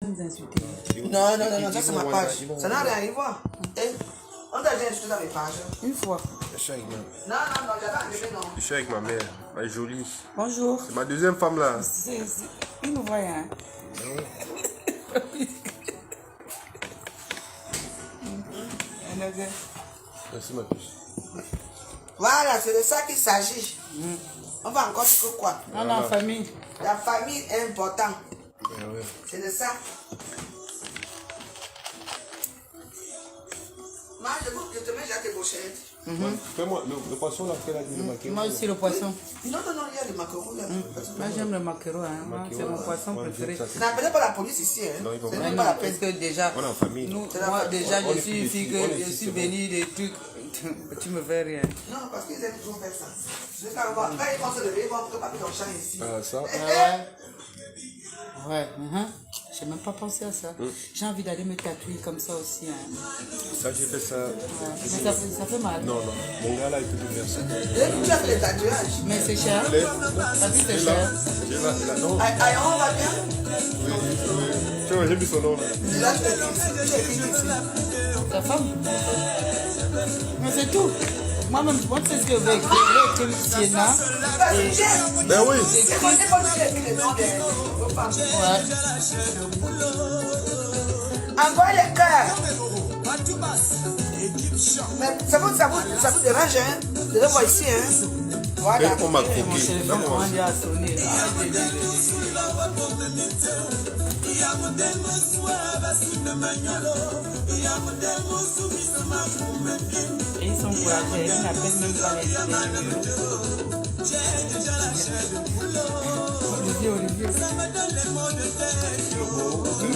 nous insulter. Non, ça c'est ma page. Ça n'a rien à y voir. On t'a déjà insulté dans mes pages. Une fois. Je suis avec ma, Non, j'avais enlevé, non. je suis avec ma mère, elle est jolie. Bonjour. C'est ma deuxième femme là. Il nous voit, hein. Merci ma puce. Voilà, c'est de ça qu'il s'agit. On va encore dire que quoi? On est en famille. La famille est importante. Ouais. C'est de ça. Moi, je te mets déjà tes brochettes. Fais-moi le poisson là, qu'elle a dit le maquereau. Moi aussi, le poisson. Non, il y a des macarons là. Moi, j'aime le maquereau. Hein. C'est mon poisson préféré. N'appelez pas la police ici. Hein. Non, ils vont C'est pas. même pas la Parce peine. que déjà, On est en famille. moi déjà, On je est suis une fille, on est je ici, suis c'est bénie des trucs. Tu me fais rien. Non, parce qu'ils aiment toujours faire ça. Je quand ils vont se lever, ils vont pas dans le champ ici. Ah, ça. Ouais. J'ai même pas pensé à ça. J'ai envie d'aller me tatouer comme ça aussi. Hein. Ça, j'ai fait ça. Ouais. Mais ça fait mal. Non. Mon gars là, il peut te faire ça. Tu as fait les tatouages. Mais c'est cher. T'as vu, c'est Là, cher. non. On va bien. Tu vois, j'ai mis son nom là. Là, tu es ici. Ta femme. Mais c'est tout. Moi-même, moi, c'est ce que je veux écrire Sienna. Ben oui. C'est pas que j'ai écrit les noms des femmes. Ouais. Envoie les cœurs. Mais ça vous dérange, hein? De le voir ici, hein? Voilà. On m'a Mon croqué. téléphone, comment dire, a sonné. Et ils sont courageux, ils n'appellent même pas les Olivier.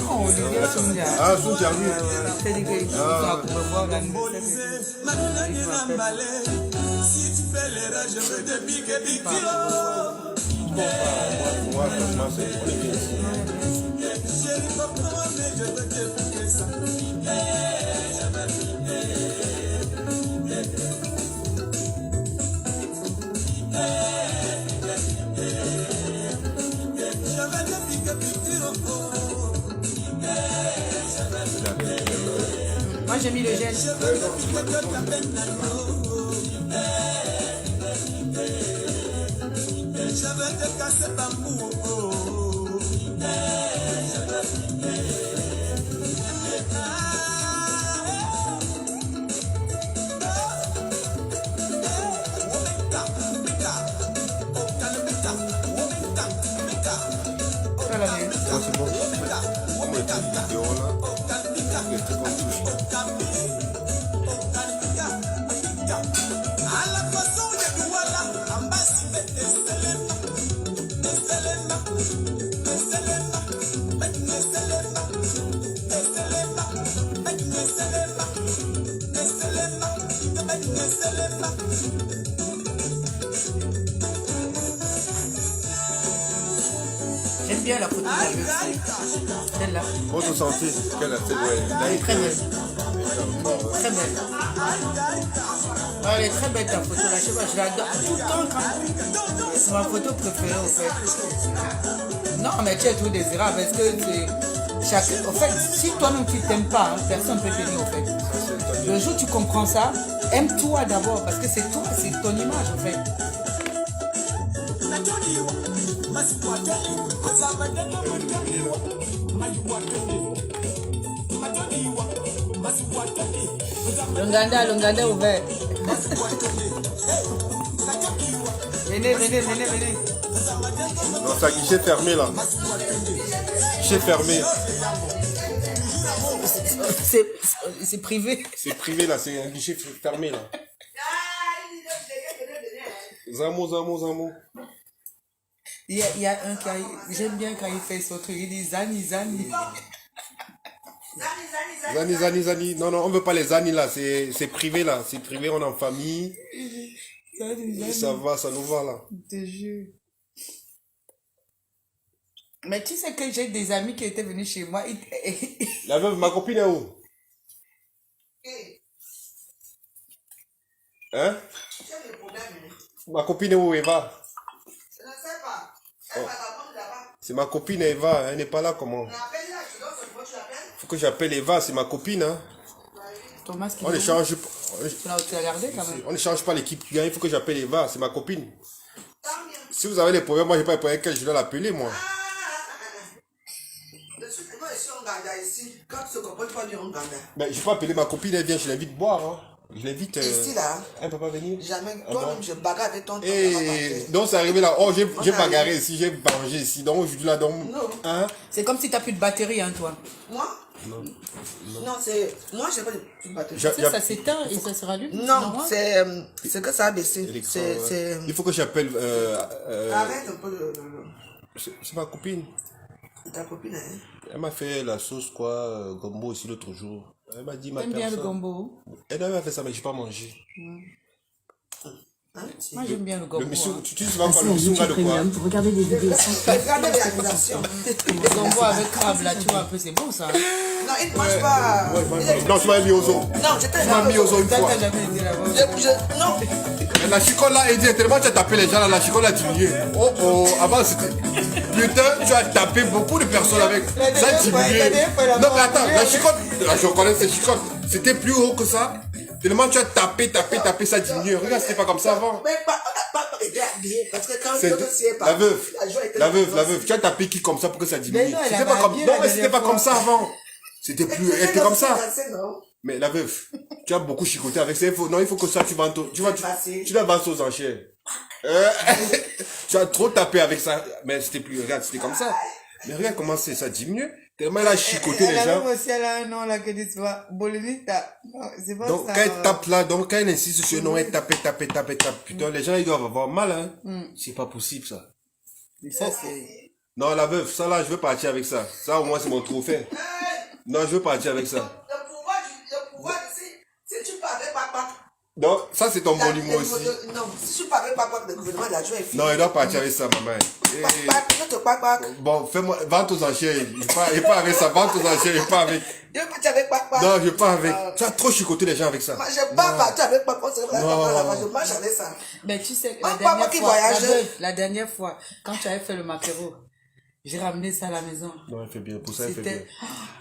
Non, Olivier Soundia. Ah, Soundia, oui. C'est-à-dire qu'ils sont à Courbevoie, Si tu fais l'erreur, je veux te piquer. Moi, franchement, on est bien ici. Chérie, comprends, mais je veux te piquer ça. Moi j'ai mis le gel. Je veux te casser bambou. Moi, c'est bon. On met une vidéo là. Les trucs qu'on touche. J'aime bien la photo de la celle-là. Votre santé, quelle a fait Elle est très belle. Très belle. Elle est très belle ta photo là. Je sais pas, je l'adore tout le temps quand. C'est ma photo préférée en fait. Non, mais tu es tout désirable parce que c'est. Chacun. En fait, si toi-même tu t'aimes pas, hein, personne ne peut t'aimer en fait. Le jour où tu comprends ça, aime-toi d'abord parce que c'est toi, c'est ton image en fait. L'Ouganda ouvert. Venez. Non, c'est un guichet fermé là. Guichet fermé. C'est privé. C'est privé là, c'est un guichet fermé là. Zamo. Il y a un qui j'aime bien quand il fait son truc, il dit Zani. Zani. Non, on veut pas les Zani là, c'est privé là. C'est privé, on est en famille. Zani. Ça va, ça nous va là. Je te jure. Mais tu sais que j'ai des amis qui étaient venus chez moi. La veuve, ma copine est où? Hein? Ma copine est où, Eva? Je ne sais pas. Elle va répondre là-bas. C'est ma copine Eva, elle n'est pas là comment? Mais appelle-la, je dois que j'appelle Eva, c'est ma copine. Hein. Thomas qui On échange. Tu l'as regardé quand même. On n'échange pas l'équipe qui gagne, il faut que j'appelle Eva, c'est ma copine. Si vous avez des problèmes, moi, je n'ai pas les problèmes avec elle, je dois l'appeler, moi. Quand tu te comportes pas bien en Ghana. Mais je peux appeler ma copine, elle vient, je l'invite boire. Hein. Je l'invite. Ici, là. Elle ne peut pas venir. Jamais. Ah Toi-même, bon? je bagarre avec ton Et donc, c'est arrivé là. Oh, j'ai bagarré ici, j'ai vengé ici. Donc, aujourd'hui, là, donc. Non. Hein? C'est comme si tu n'as plus de batterie, hein, toi. Moi? Non. Non, c'est. Moi, je n'ai pas de batterie. Ça s'éteint et ça se rallume. Non, c'est que ça a baissé. Il faut que j'appelle. Arrête un peu C'est ma copine. ta copine, hein. Elle m'a fait la sauce, quoi, gombo aussi l'autre jour. Elle m'a dit, ma T'aimes bien le personne. gombo? Elle m'a fait ça, mais je n'ai pas mangé. Hein? Moi, j'aime bien le gombo. Le monsieur, hein. tu sais pas Passez le en monsieur YouTube de quoi? Premium pour regarder des vidéos sans Regardez les accusations. Le gombo avec crabe, là, tu vois un peu, c'est bon, ça. Non, il ne mange pas. Non, tu m'as mis aux os. Non, j'étais Tu m'as mis aux os une Toi, fois. t'as jamais été là-bas. Non. Mais la chicotte là, Eddie, tellement tu as tapé les gens là, la chicotte là, tu y es. Oh oh, avant c'était. Putain, tu as tapé beaucoup de personnes avec. La Ça dernière fois, diminué. la dernière fois, elle a Non, mais mangé attends, la avec- chicotte, là, je reconnais cette chicotte. C'était plus haut que ça. Tellement tu as tapé, ça diminue. Regarde, c'était pas comme ça avant. Mais pas habillé. Parce que quand C'est l'autre s'y est pas. la veuve. joie était La là. veuve. Tu as tapé qui comme ça pour que ça diminue. Mais non, elle C'était avait pas comme, habillé non, la mais c'était dernière pas comme fois. ça avant. C'était plus, Mais elle était comme ça. non. Mais la veuve, tu as beaucoup chicoté avec ça. Non, il faut que ça, tu vends, tu la vends aux enchères. Tu as trop tapé avec ça. Mais c'était plus, regarde, c'était comme ça. Mais regarde comment ça diminue. Tellement elle a chicoté les Elle a gens. même aussi, elle a un nom là que tu vois. Bolinita. Non, c'est pas Donc, ça. quand elle tape là, donc quand elle insiste sur le nom, elle tape. Putain, les gens, ils doivent avoir mal, hein. C'est pas possible, ça. Mais ça, c'est. Non, la veuve, ça là, je veux partir avec ça. Ça, au moins, c'est mon trophée. Non, je veux partir avec ça. Le pouvoir ici, si tu parlais pas. Donc, ça, c'est ton bon humour aussi. Non, si tu parlais pas, le gouvernement de la joie est fini. Non, il doit partir avec ça, maman. Eh, Ne te parle pas. bon, fais-moi, vente aux enchères. Il pas avec ça, vente aux enchères, il pas avec. Je veux partir avec papa. Non, je pas avec. Tu as trop chicoté les gens avec ça. Moi, je ne pas partir avec papa. C'est vrai, Non. là-bas, je marche avec ça. Mais tu sais, Ah, papa qui voyage. la dernière fois, quand tu avais fait le maquereau, j'ai ramené ça à la maison. Non, elle fait bien. Pour ça, elle fait bien. C'était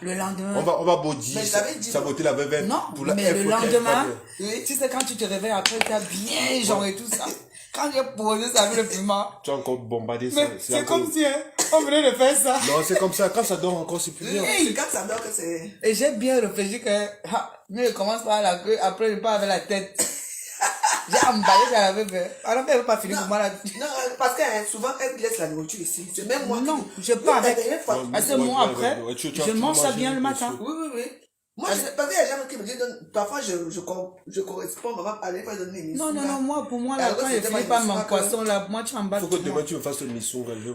le lendemain. On va baudir. Mais je l'avais dit. Saboter la veuve. Non, Pour la- mais elle le faut qu'elle lendemain, fasse bien. tu sais, quand tu te réveilles après, t'as bien genre et tout ça. Quand j'ai posé ça avec le piment, Tu as encore bombardé ça. mais c'est encore- comme si hein, on venait de faire ça. Non, c'est comme ça. Quand ça dort encore, c'est plus bien. Hey, quand ça dort, que c'est. Et j'ai bien réfléchi que, mieux je commence par la queue, après je pars avec la tête. J'ai emballé ça la veuve. Alors qu'elle veut pas finir pour moi là. Non, parce que souvent, elle laisse la nourriture ici. C'est même moi Non, qui. je pars avec. La dernière fois. Parce que Ouais, moi ouais, après, ouais, tu je mange ça manges bien le des matin. choses. Oui. Moi, parce qu'il y a des gens qui me disent, parfois, je corresponds, maman, parler, pas donner une Non, moi, pour moi, là, Alors, quand c'est je tellement finis par mon difficile, poisson, là, moi, tu emballes. Faut que tout demain moi. tu me fasses le missunga. je veux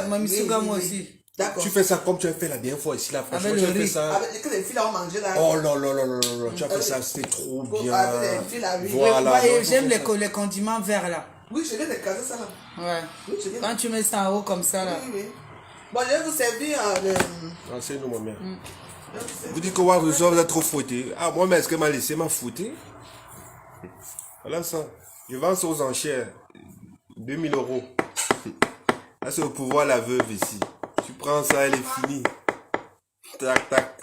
Moi, misuga, moi oui. aussi. D'accord. Tu fais ça comme tu as fait la dernière fois ici là. Franchement, Avec tu le as fait riz. ça. Avec que les filles là ont mangé là. Oh là là là là là là. Tu as fait ça, c'était trop bien. Avec les filles là, oui. Voilà. Ouais, non, j'aime faut faire les condiments verts, là. Oui, je viens de caser ça là. Ouais. Oui, je viens. Quand tu mets ça en haut comme ça, là. Oui. Bon, je vais vous servir le. ça. Ah, c'est nous, ma mère. Vous dites que ouais, vous êtes trop fouetté. Ah, moi, mais est-ce qu'elle m'a laissé m'a fouetté? Voilà ça. Je vends ça aux enchères. 2000 €. Là, c'est au pouvoir la veuve ici. Tu prends ça, elle est finie. Tac, tac.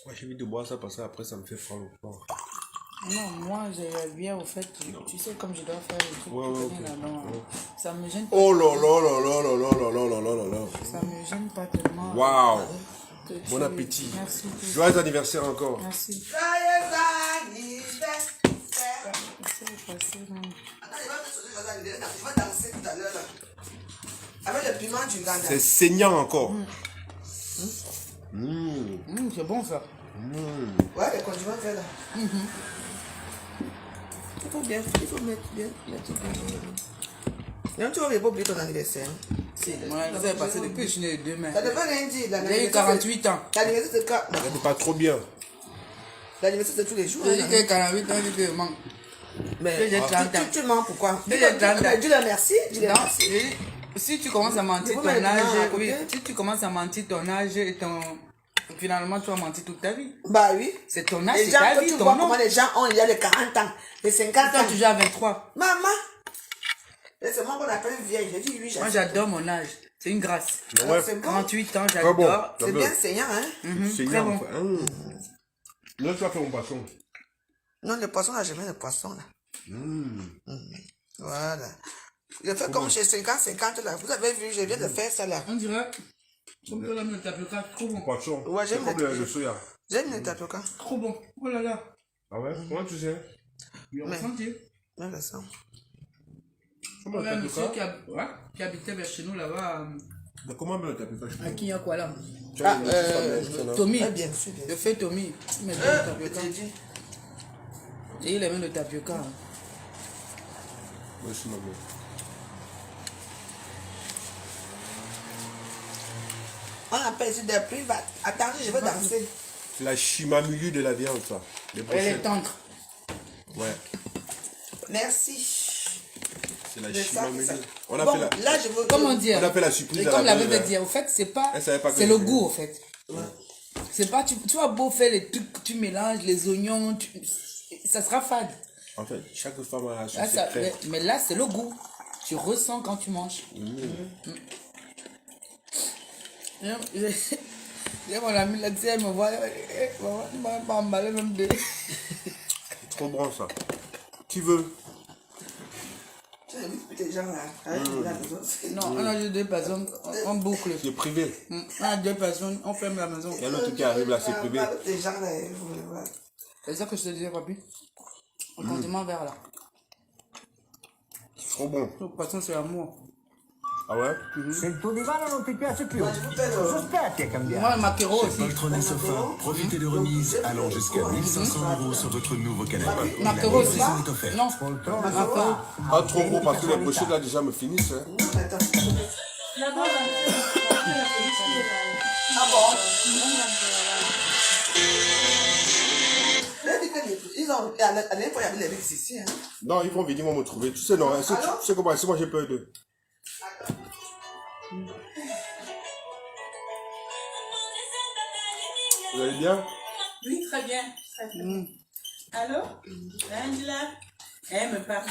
Moi, j'ai envie de boire ça parce que après ça me fait froid au corps. Non, moi, j'ai bien au fait, tu sais, comme je dois faire le truc, Ouais, tu ouais, connais, ok. là, non, ça me gêne, Oh là là là là là là là là là là là là. ça me gêne pas tellement. Waouh. que tu- Bon appétit. Merci. Joyeux anniversaire encore. Merci. Joyeux anniversaire. C'est passé, non. Attends, je vais danser tout à l'heure là. Avec le piment du Ghana. C'est saignant encore. C'est bon, ça. Ouais, les condiments verts là. Il faut mettre bien. Non, tu vas pas oublier ton anniversaire. Ouais, vous avez passé depuis que je suis né demain. Ça ne veut rien dire. J'ai eu 48 ans. L'anniversaire c'est quand? Regarde pas trop bien. L'anniversaire c'est tous les jours. J'ai dit hein. que 48 ans, j'ai dit que manque. Mais j'ai 30 ans. tu mens pourquoi? Mais j'ai 30 ans. Dis le merci. Dis le Non, merci. j'ai dit, si tu commences à mentir Vous ton mettez âge, à côté? oui, si tu commences à mentir ton âge et ton Finalement, tu as menti toute ta vie. Bah oui. C'est ton âge, Les c'est gens, ta quand vie, tu ton vois nom. comment les gens ont, il y a les 40 ans, les 50 Toi, ans. tu joues à 23. Maman, et c'est moi qu'on appelle vieille. J'ai dit oui, Moi, j'adore mon âge. C'est une grâce. Ouais. C'est bon. 38 ans, Très bon. j'adore. C'est bien saignant, hein. C'est très bon. Là, tu vas faire mon poisson. Non, le poisson, là, je mets le poisson, là. Voilà. Je fais comme chez 50-50, là. Vous avez vu, je viens de faire ça, là. On dirait, comme toi, là, le tapioca, trop bon. Poisson. Ouais, c'est j'aime comme le soya. J'aime le tapioca. Trop bon. Oh là là. Ah ouais? Comment tu sais? Il a Mais- ressenti. Même le sang. Comment Ouais, le monsieur tapioca? qui habitait vers chez nous là-bas, Mais comment le tapioca? à Kinyakwala. Tu as une petite femme, là, Tommy. Ah, bien sûr, bien Le sûr. fait Tommy. Il met le Je tapioca. t'ai dit. Et il aimait le tapioca. Merci, maman. On appelle ici des prix. Attendez, je vais danser. C'est la chimamulu de la viande, ça. Les Elle est brochettes. tendre. Ouais. Merci. C'est la De ça, chimamulu. ça. On a Bon, fait la... là, je veux. Comment dire? On a fait la surprise Et à comme la la belle, bébé dit, au fait, c'est pas. Elle savait pas que C'est le c'était- goût, au fait. C'est pas. Tu as beau faire les trucs que tu mélanges, les oignons, ça sera fade. En fait, chaque femme a son Là, ça- secret. mais là, c'est le goût. Tu ressens quand tu manges. J'ai mon ami là, tu sais, elle me voit, elle m'a pas emballé même deux. Trop bon, ça. Qui veut? Tu as vu des gens là. Avec la maison. Non, on a juste deux personnes, on boucle. C'est privé. On a deux personnes, on ferme la maison. Il y a l'autre qui arrive là, c'est privé. Des gens là. Voilà. C'est ça que je te disais, papi. On continue vers là. C'est trop bon. De toute façon, c'est l'amour. Ah ouais? Se il tuo divano non ti piace più, Moi, je vous fais le- cosa aspetti a cambiare? Moi, le maquereau aussi. Poltron Sofa, profitez de remises allant jusqu'à 1500 € sur votre nouveau canapé. Maquereau aussi. livraison est offerte. Non, Poltrone maquereau. Pas trop gros parce que les brochettes là déjà me finissent. Hein. Attends. Ah bon? Ils ont. À l'époque, il y avait les riches ici. Hein. Non, ils vont venir, ils vont me trouver. Tu sais, non, tu sais comment, c'est moi j'ai peur d'eux. Vous allez bien? Oui, très bien. Très bien. Allô? Angela? Elle me parle,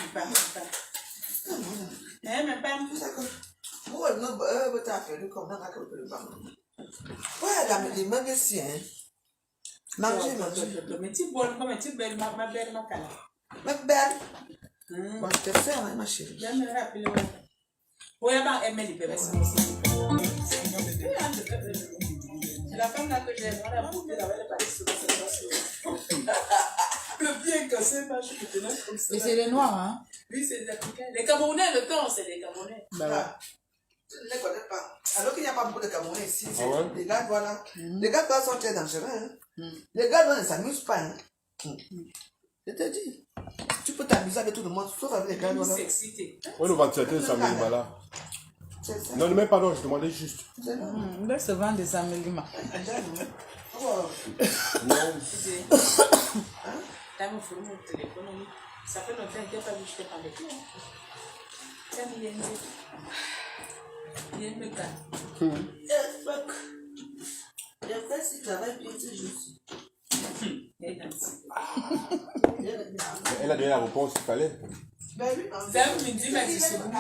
Elle me parle. Pourquoi non, tu as fait le comme dans la cape de banque? Ouais, les meubles ici, hein. Manger, manger. Mais tu bois comme tu belle, ma belle, ma cala. Ma belle. Bon, je te fais, hein, ma chérie. J'aimerais rappeler. Oui, elle m'a dit, bébé. C'est la femme là que j'aime. On a bouffé là, elle est partie sur le pied cassé, je suis tenue comme ça. Et c'est les noirs, hein? Oui, c'est des Africains. Les Camerounais, le temps, c'est les Camerounais. Bah ouais. Je ne les connais pas. Alors qu'il n'y a pas beaucoup de Camerounais ici. Ah ouais? Les gars, voilà. Les gars, sont très dangereux. Hein. Les gars, ne s'amusent pas. Hein. Je te dis. Tu peux t'amuser avec tout le monde, sauf avec les gars. Voilà. C'est excité. Oui, le 27, ça me va là. C'est ça. Non, ne mets pas, non, je demandais juste. C'est là. On va se vendre des améliorements. Oh. Non. T'as mon fourneau au téléphone. Ça fait longtemps que tu n'as pas vu, je t'ai parlé. Ça me vient de il y a le cas. Fuck. Et après, si tu travailles bien, tu joues aussi. Elle a donné la réponse qu'il fallait. Ben oui, non. Ça me dit, ma petite seconde,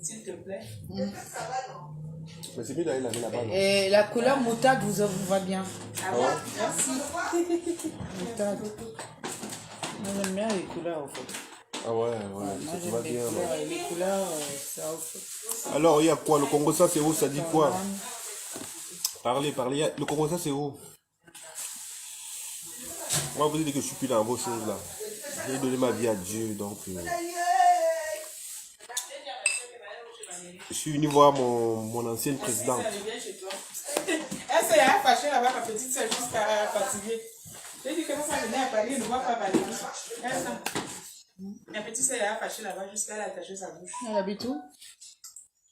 s'il te plaît. Mais c'est mieux d'aller laver là-bas, non? Et la couleur moutarde vous va bien. Ah ouais, merci. Moutarde. Moi, j'aime bien les couleurs, au fait. Ah ouais, Moi, ça te j'aime va les bien. couleurs. Et les couleurs, ça, au fait. Alors, il y a quoi? Le Congo, ça c'est où? Ça dit quoi? Parlez. Le Congo, ça c'est où? Moi, vous dites que je suis plus dans vos choses là. J'ai donné ma vie à Dieu, donc je suis venu voir mon ancienne présidente. Elle vient chez toi. Elle s'est fâchée là-bas, ma petite soeur, jusqu'à fatiguer. J'ai dit que ça venait à Paris, elle ne voit pas Valérie. Ma petite soeur est fâchée là-bas, jusqu'à elle a attaché sa bouche. Elle habite où?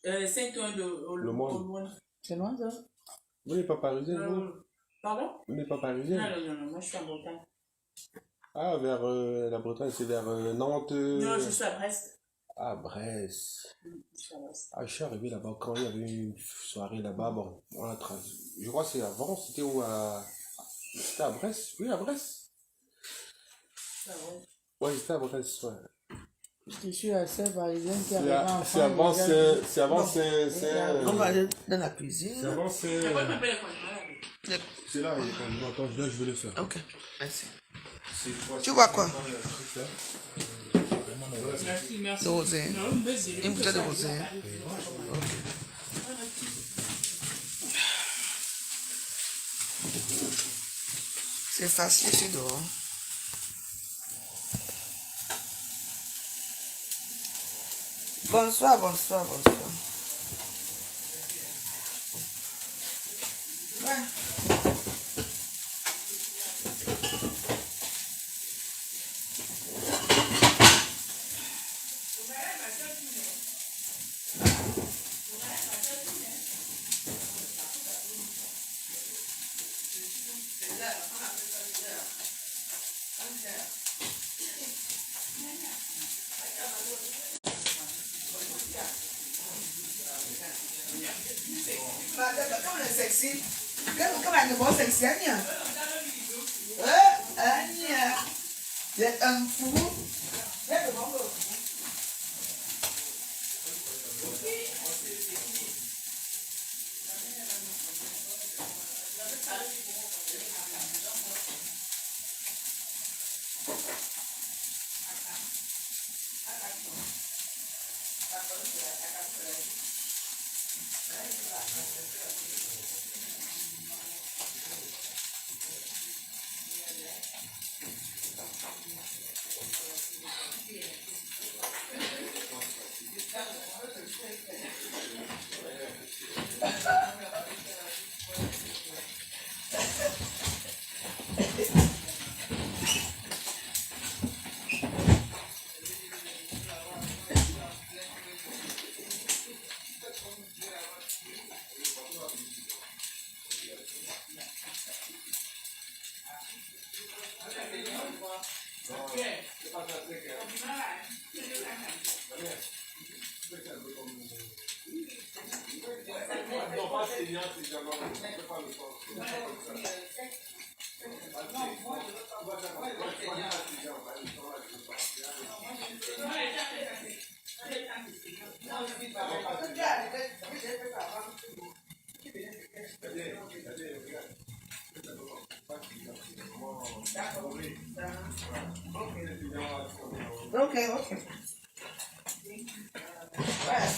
Saint-Ouen de Le Monde. C'est loin, ça? Vous n'êtes pas parisien, vous? Pardon? Vous n'êtes pas Non, parisien? non, moi je suis en Bretagne. Ah, vers la Bretagne, c'est vers Nantes. Non, je suis à Brest. Ah, Brest. Je suis à Brest. Ah, je suis arrivé là-bas quand il y avait une soirée là-bas. Bon, on a je crois que c'est avant, c'était où C'était à Brest? Oui, à Brest. Ouais, j'étais à Brest, ouais. Je suis assez parisienne qui arrive en C'est avant, c'est avant, On va aller dans la cuisine. c'est avant, c'est là, là, je vais le faire. Ok, merci. Tu vois quoi? Merci, merci. De rosé. Non, mais c'est- Une bouteille de rosé. Ok. C'est facile, c'est dehors. Bonsoir, bonsoir, bonsoir. Ouais. Comme le sexy. Comme un nouveau sexy, Anya. Anya. C'est un fou. Ok, ok. Ouais.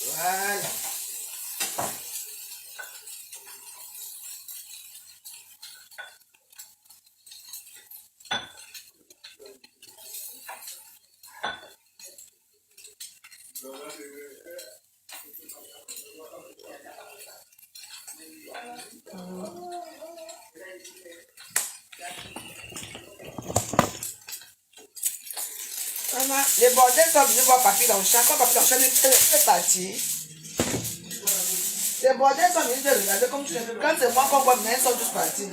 Voilà. Maman, les bordels sont venus voir papier dans le champ. Quand papier dans le champ, elle est partie. Les bordels sont venus de regarder comme tu veux. Quand c'est moi qu'on voit, mais ils sont tous partis.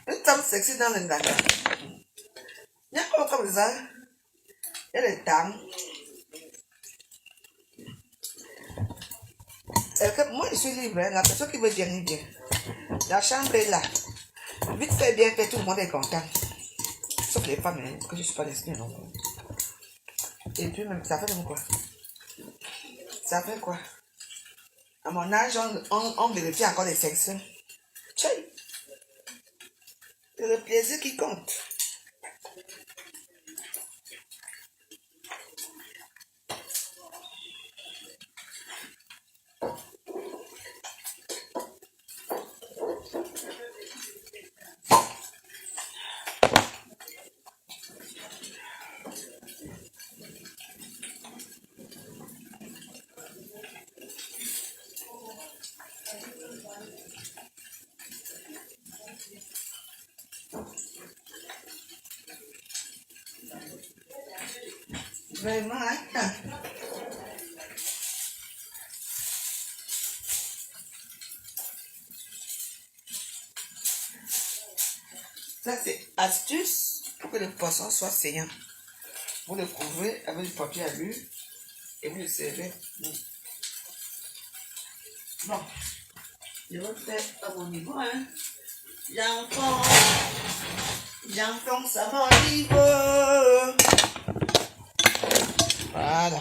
Une femme sexy dans le Ndaka. Il y a quoi comme ça? Il y a les dames. Moi, je suis libre. La personne qui veut bien, bien. La chambre est là. Vite fait, bien fait, tout le monde est content. Sauf les femmes, hein, que je ne suis pas lesbienne non plus. Et puis, même, ça fait même quoi? Ça fait quoi? À mon âge, on vérifie encore les sexes. C'est le plaisir qui compte. Vraiment, hein? Ça, c'est astuce pour que le poisson soit saignant. Vous le couvrez avec du papier alu et vous le servez. Bon, je vais faire à mon niveau, hein. J'enfonce à mon niveau. Voilà.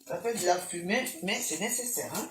Ça fait de la fumée, mais c'est nécessaire, hein.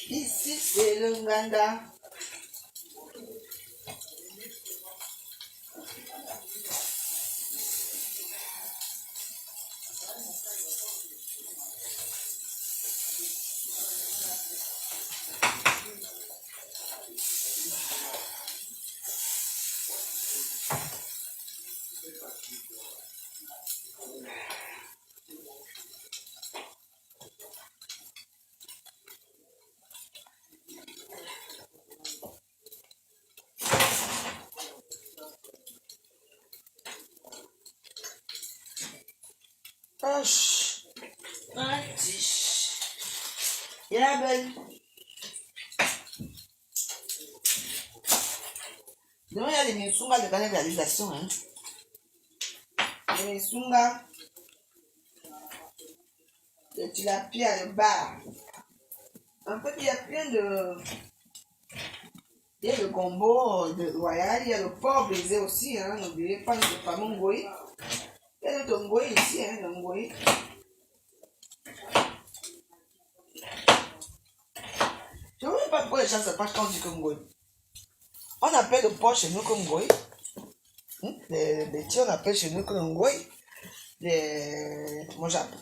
Ici, c'est le Nganda. Poche. Un petit. Il est belle. Donc, il y a les Minsunga de grande réalisation. Hein. Les Minsunga, le tilapia, le bar. En fait, il y a plein de. Il y a le gombo de royal, il y a le porc brisé aussi. Hein. N'oubliez pas le fameux ngoï. Il y a le ngoï ici, hein, le ngoï. Je ne sais pas pourquoi les gens ne savent pas quand on dit que ngoï. On appelle le porc chez nous comme ngoï. Les petits, on appelle chez nous comme ngoï. Moi, j'appelle.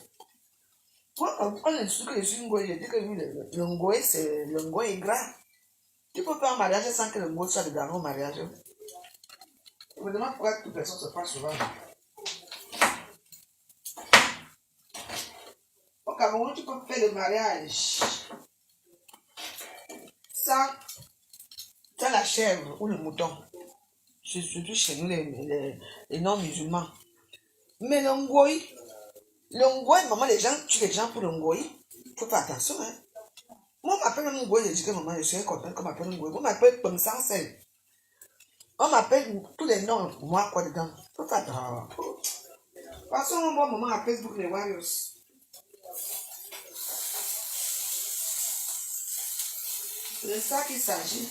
On est sûr que je suis ngoï. Je dis que le ngoï, c'est le ngoï gras. Tu peux faire un mariage sans que le ngoï soit dedans au mariage. Je me demande pourquoi toute personne se passe souvent. Au Cameroun, tu peux faire le mariage sans la chèvre ou le mouton. Surtout chez nous, les non-musulmans. Mais le ngoï, maman, les gens tuent les gens pour le ngoï. Il faut faire attention. Hein. Moi, on m'appelle un ngoï, je dis que maman, je suis contente qu'on m'appelle un ngoï. On m'appelle comme sans sel. On m'appelle tous les noms, moi, quoi dedans. Il faut faire attention. De toute façon, on voit maman à Facebook, les Warriors. C'est de ça qu'il s'agit.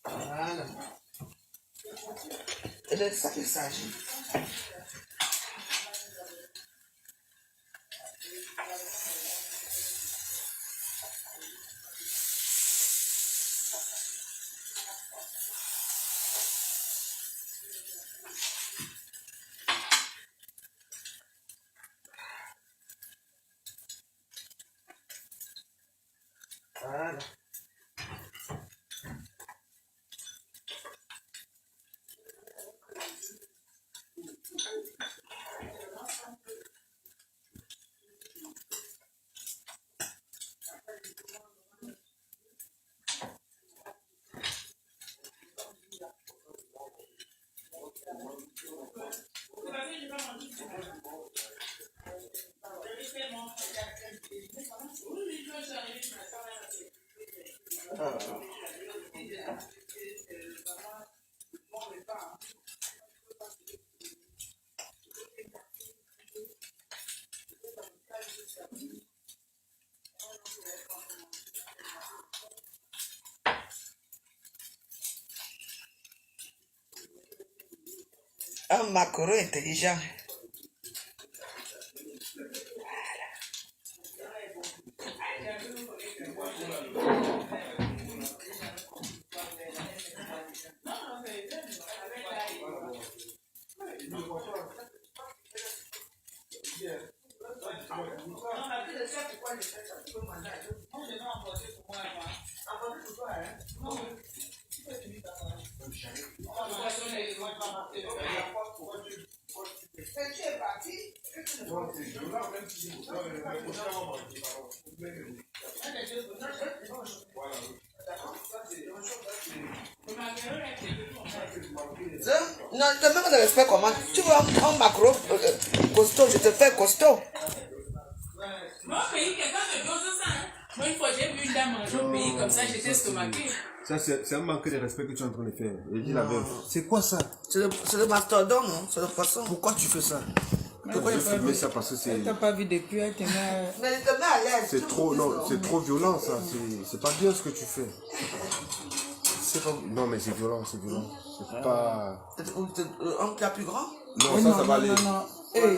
Voilà. C'est de ça qu'il s'agit. Voilà. Un maquereau intelligent. Non, je te manque de respect comment. Tu veux un macro costaud, je te fais costaud. Moi, au pays, quelqu'un me dose ça. Moi, une fois, j'ai vu une dame manger au pays comme ça, j'étais estomaquée. Ça, c'est un manque de respect que tu es en train de faire. Et dis la veuve. C'est quoi ça? C'est le mastodon, non? C'est le poisson. Pourquoi tu fais ça? Pourquoi Je filmer ça parce que c'est... Elle t'a pas vu depuis, elle te met... Mais il te met à l'aise. C'est trop, non, c'est trop violent ça. C'est pas bien ce que tu fais. C'est pas... Non mais c'est violent, c'est violent. C'est pas... Un plat plus grand? Non, ça va aller. Non. Hey.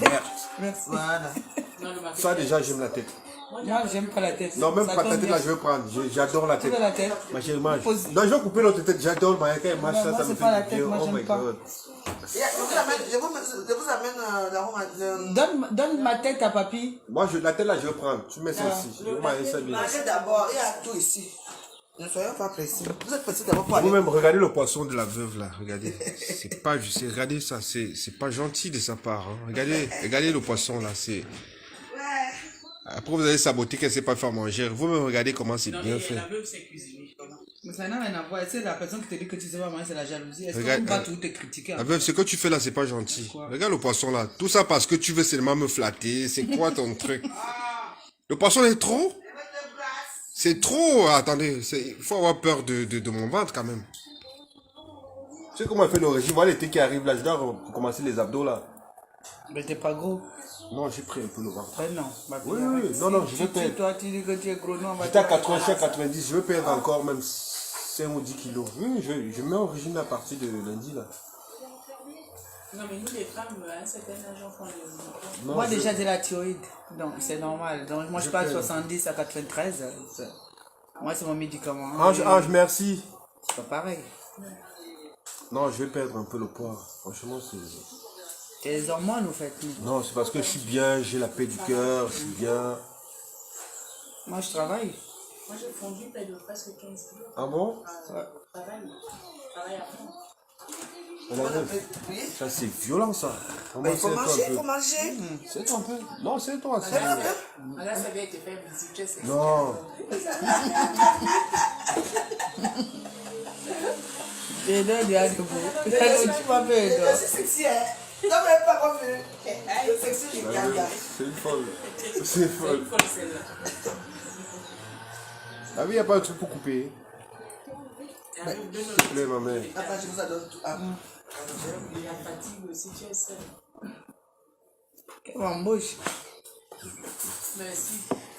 Merde. Merci. Voilà. Non, le maquillage. Ça déjà j'aime la tête. Moi, j'aime pas la tête. Non, même Ça pas ta tombe tête là, bien. je vais prendre. J'adore la Tu tête. veux la tête? Ma chérie, mange. Pose- Non, je vais couper l'autre tête. J'adore le maïka et mange Non, ça, moi, ça me c'est fait pas la du tête, bien. moi, Oh j'aime my pas. god. Je vous amène l'arôme. Donne ma tête à papy. Moi, la tête là, je vais prendre. Tu mets ça ici. Je vais manger ça bien. Mangez d'abord, il y a tout ici. Ne soyons pas précis. Vous êtes précis d'abord pour aller. Vous-même, regardez le poisson de la veuve là. Regardez. C'est pas juste. Regardez ça. C'est pas gentil de sa part. Hein. Regardez le poisson là. C'est. Après, vous allez saboter qu'elle sait pas faire manger. Vous-même, regardez comment c'est Non, bien mais fait. la veuve, c'est cuisiner. Mais ça n'a rien à voir. C'est la personne qui te dit que tu sais pas manger, c'est la jalousie. Est-ce Regarde, qu'on va tout te critiquer? La veuve, ce que tu fais là, c'est pas gentil. Quoi? Regarde le poisson là. Tout ça parce que tu veux seulement me flatter. C'est quoi ton truc? Le poisson est trop? C'est trop. Attendez, il faut avoir peur de mon ventre quand même. Tu sais comment elle fait le régime? Voilà l'été qui arrive là. Je dois recommencer les abdos là. Mais t'es pas gros. Non, j'ai pris un peu le ventre. Ben non. Oui, non, je vais perdre. Toi, tu dis que tu es gros, non, J'étais à 80, je suis à 90. Je vais perdre encore même 5 ou 10 kilos. Oui, je mets au régime à partir de lundi là. Non, mais nous, les femmes, à un certain âge, on prend les... Non, Moi, je- déjà, j'ai la thyroïde. Donc, c'est normal. Donc, moi, je passe de peux. 70 à 93. Moi, c'est mon médicament. Ange, merci. C'est pas pareil. Non, je vais perdre un peu le poids. Franchement, c'est... C'est les hormones, au fait. Non, c'est parce que je suis bien, j'ai la paix du cœur, je suis bien. Moi, je travaille. Moi, j'ai fondu près de presque 15 kilos. Ah bon? Travail à fond. La veuve, Oui. ça c'est violent ça. Mais il faut manger, il faut peu. manger. C'est toi un peu. Non, c'est toi. c'est- Là, ça vient te faire visiter, c'est Non. J'ai deux de debout. Tu m'as fait, Je suis sexy, hein. Non, mais pas comme le sexy du Ghana. C'est une folle. C'est une folle. folle celle-là. Ah oui, il n'y a pas de truc pour couper. Avec deux S'il autres. te plaît, ma mère. Attends, je vous adore tout. Ah. La fatigue aussi, tu es seule. Quelle embauche. Merci.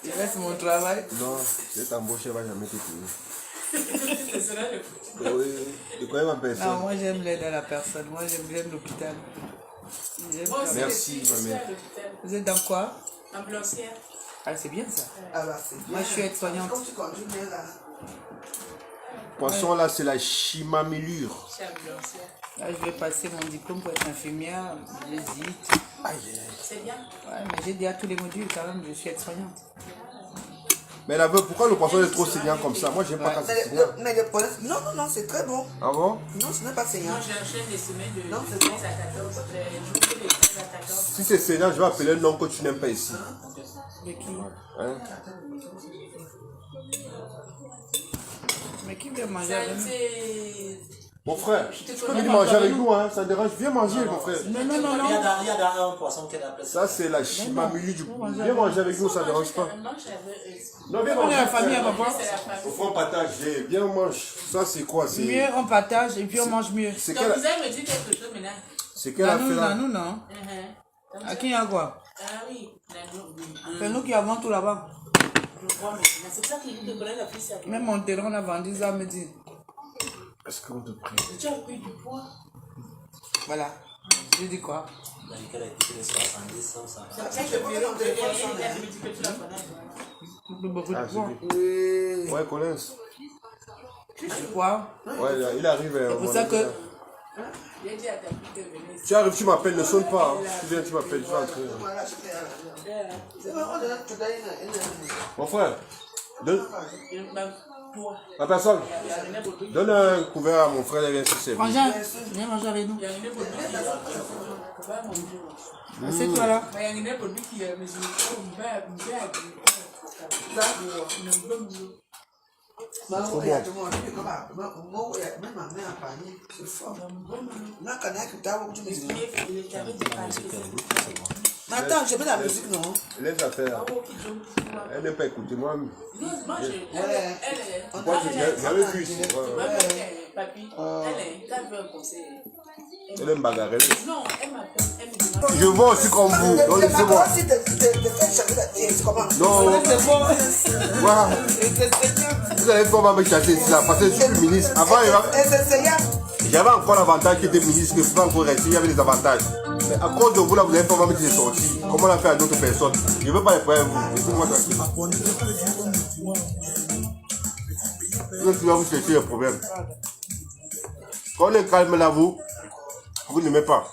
Je reste mon travail. Non, cette embauche, elle va jamais te payer. Ce sera le coup. Oui, de quoi ma Non, personne? moi, j'aime l'aide à la personne. Moi, j'aime l'hôpital. J'aime Moi aussi, ça. Merci, je suis ma à mère. l'hôpital. Vous êtes dans quoi? Ambulancière. Ah, c'est bien ça. Ah bah, c'est bien. Moi, je suis aide-soignante. Comme tu conduis bien là. Poisson là, c'est la chimamélure. Je suis ambulancière. Là, je vais passer mon diplôme pour être infirmière. J'hésite. C'est bien. Ouais, mais j'ai déjà tous les modules quand même. Je suis aide-soignante. Mais la veuve, pourquoi le poisson est trop saignant comme ça? Moi, j'aime pas quand c'est saignant. Mais le problème, non, c'est très bon. Ah bon? Non, ce n'est pas saignant. Moi, j'enchaîne les semaines de Non, 13 c'est bon. à 14. Les jours de 13 à 14. Si c'est saignant, je vais appeler un nom que tu n'aimes pas ici. De qui? Hein? Mais qui veut manger Ça, avec nous? c'est. Mon frère, tu peux connais venir pas, manger avec nous. nous, hein? Ça dérange. Viens manger, mon frère. Non, non, non, Il y non. a dans un poisson qui est appelé ça. Ça, c'est la chimamili du coup. Viens manger avec nous, ça dérange pas. Moi, j'avais. Non, viens On est manger. la famille, à papa. C'est la famille. Au fond, partage. Viens, on mange. Ça, c'est quoi? C'est Mieux, on partage et puis on mange mieux. c'est Donc, quelle, vous allez me dire quelque chose maintenant. c'est quelle À affaire nous, là? non, nous, non. À qui y a quoi? Ah oui, d'accord. C'est nous qui avons tout là-bas. Je crois maintenant. C'est pour ça qu'il dit que connaît la fille, c'est Même mon terrain, on a vendu ça, me dit. Est-ce qu'on te prie? Tu as pris du poids. Voilà. Je dis quoi? Il a dit qu'elle a quitté les 70, 100, ça. Ça, je peux dire que elle me dit que tu la connais. Beaucoup de Ah, poids. c'est bien. Ouais, Collins. Du poids. Ouais, il arrive. C'est pour ça que. J'ai dit à ta fille de venir. Tu arrives, tu m'appelles, ne sonne pas. Hein. Tu viens, tu m'appelles, tu vas entrer. C'est bon, on te donne une. Mon frère, donne Même toi. la personne. Il y a rien pour lui. Donne un couvert à mon frère, il vient se servir. Frangin, viens manger avec nous. Il y a rien pour lui. Il va manger. Assieds-toi là. Mais il y a rien pour lui qui est mesuré. Il va C'est fort. Là, quand tu as beaucoup de musique. Mais attends, je mets la musique, non? Laisse la faire. Elle n'est pas écoutée, moi. Moi, j'avais vu ici. Papy, elle veut un conseil. Elle aime bagarrer. Non, elle m'appelle, elle me demande. Je vois aussi comme vous. Donc, laissez-moi. Si de faire changer la tête, c'est comment? Non, C'est bon. voilà. C'est Seigneur. Vous allez pouvoir me chasser ici là, parce que je suis plus ministre. Avant, j'avais encore l'avantage qui était ministre, que je pouvais encore rester, il y avait des avantages. Mais à cause de vous là, vous n'avez pas me dire sorti. Comment on a fait à d'autres personnes? Je ne veux pas les faire à vous. Laissez-moi tranquille. Vous tu vas vous chercher le problème. Quand on est calme là, vous n'aimez pas.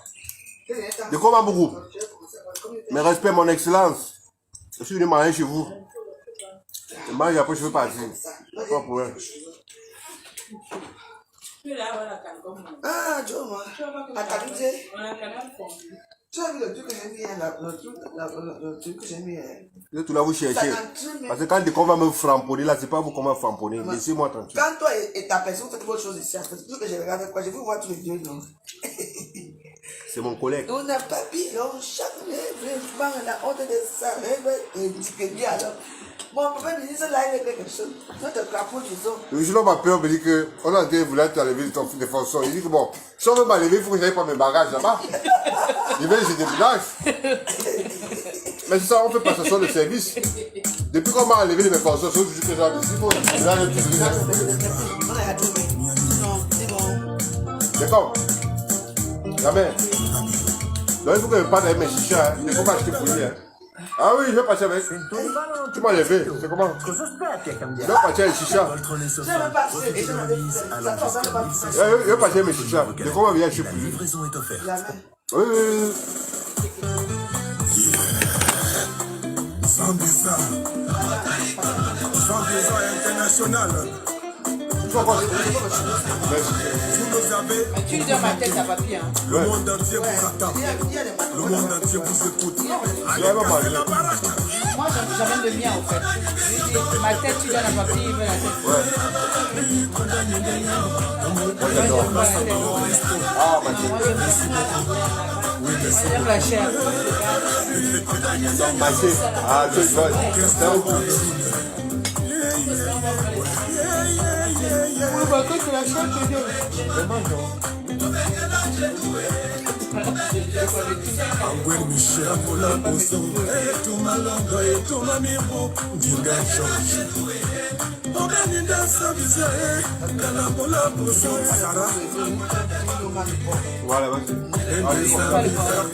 De comment beaucoup? Mais respect mon excellence. Je suis venu manger chez vous. Je mange après, je veux partir. Pas de problème. Tu là, voilà, comme moi. Ah, Joe, moi. À Kadouzé. On a un canal fondu. Tu as vu le truc que j'ai mis, le truc que j'ai mis. Vous êtes tout là, vous cherchez. Parce que quand on va me framponner, là, c'est pas vous qu'on va framponner. Laissez-moi tranquille. Quand toi et ta personne faites autre chose ici, c'est tout que j'ai regardé avec quoi, j'ai vu voir tous les deux, non? C'est mon collègue. On n'a pas vu, on chaque vraiment la honte de ça, et tu peux bien alors. Bon, papa me dit ça là, il y a quelque chose. Toi, tu crapaud, disons. Le jour où ma peur me dit qu'on a été voulu t'enlever ton fil de fonction. Il dit que bon, si on veut m'enlever, il faut que j'aille prendre mes bagages là-bas. Je vais laisser des bagages. Mais c'est ça, on fait passation de service. Depuis qu'on m'a enlevé mes fonctions, c'est juste que j'ai envie de dire, là, le petit On a trouvé. Non, c'est bon. D'accord. Jamais. Donc il faut que je parte avec mes chichas. Il ne faut pas acheter pour lui. Ah oui, je vais passer avec. Tu m'as levé. C'est comment? Cosa aspetti a Je cambiare? vais passer avec les chichas. Votre naissance Je vais pas profite de remise allant jusqu'à 1500 Je vais passer avec mes chichas. De comment vient acheter La pour lui? livraison est offerte. Jamais. Oui, oui, oui. Zambisa. Zambisa international. Tu vas passer. Merci. Vous le savez, Mais tu donnes ma tête à papy, hein. le monde entier vous attend. Le monde entier vous écoute. Allez, Ouais, maman. cassez la baraque. Moi, j'amène le mien, en fait. Je dis, ma tête, tu donnes à papy, il veut la tête. Ouais. Moi, j'aime pas la tête. Ah, ma tête. Moi, j'aime la chair. Ma tête. Ah, tu vois. Oui, bah, quand tu la chair, tu donnes. Angwen Michel Mola Bosso. Tuma Longo et Tuma Miro. Dinga George. Obeninda Sabisa. Kalabola Bosso. Sarah. Voilà, vas-y. Allez, bon.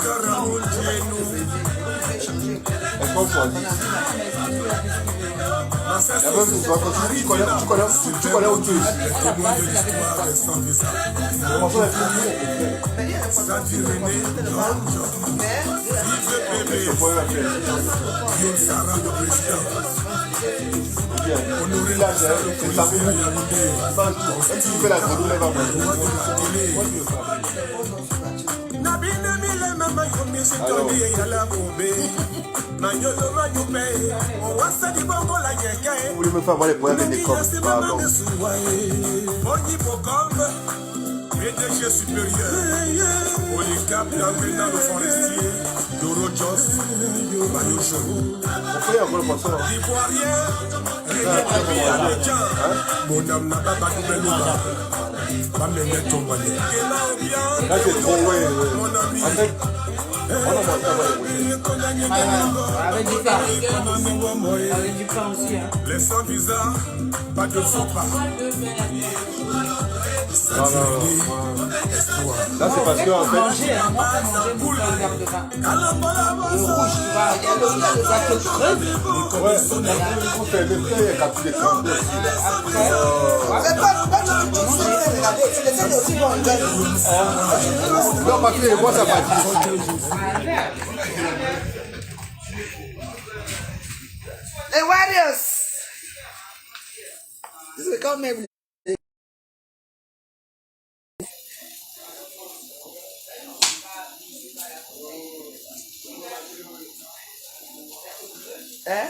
Karamoul Dienou. Est-ce qu'on choisit? Massa La meuf, tu connais où tu es. Honorer la c'est ça. Même si tu fais la grenouille, elle va manger. Vous voulez me faire voir les problèmes avec des coques? Pardon. PDG supérieur, Polycap, Lamena, le forestier, Doro Joss, Mayo Show. Pourquoi il y a encore le poisson? Ivoirien, mon âme n'a pas battu le loup. Pas me mettre ton bonnet. Là, c'est trop, ouais. En fait, on a mangé Avec du pain. Avec du pain aussi. Hein. Les sons bizarres, pas de faux pas. non. Là, c'est parce que, en fait, Manger, hein. Moi, je manger beaucoup un verre de vin. Le rouge, tu vois, il y a le ça te creuse. ouais, on fait le frère, il y a capté des crampes aussi. Après, C'est pas regarder, c'est les autres aussi vont regarder. Non, parce que moi, ça va dire. Les Warriors. C'est quand même. Hein?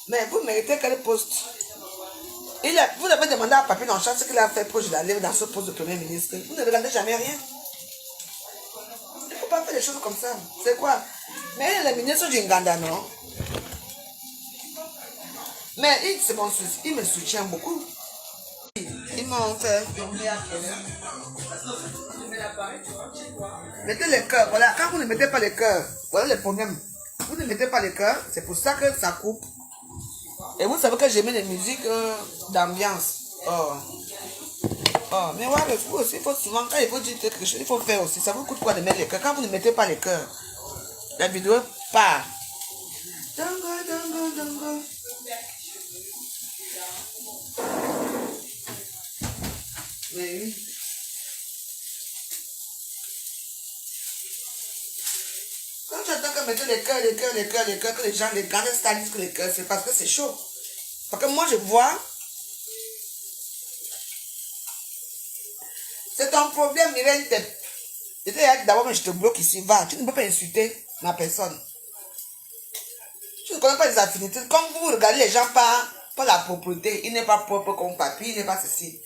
Mais vous méritez quel poste? Vous avez demandé à Papi dans ce qu'il a fait pour que je l'enlève dans ce poste de Premier ministre. Vous ne regardez jamais rien. Il ne faut pas faire des choses comme ça. C'est quoi? Mais le ministre du Nganda, non? Mais c'est mon souci. Il me soutient beaucoup. Ils m'ont fait. Mettez les cœurs. Voilà. Quand vous ne mettez pas les cœurs, voilà le problème. Vous ne mettez pas les cœurs, c'est pour ça que ça coupe. Et vous savez que j'aimais les musiques d'ambiance. Oh, mais ouais, vous aussi, il faut souvent, quand il faut dire quelque chose, il faut faire aussi. Ça vous coûte quoi de mettre les cœurs? Quand vous ne mettez pas les cœurs, la vidéo part. Dango. Mais oui. Quand tu attends que mettre les cœurs, que les gens, les grands stars disent que les cœurs, c'est parce que c'est chaud. Parce que moi, je vois, c'est ton problème, Irène. D'abord, mais je te bloque ici, va. Tu ne peux pas insulter ma personne. Tu ne connais pas les affinités. Comme vous regardez les gens par la propreté, il n'est pas propre comme Papi, il n'est pas ceci.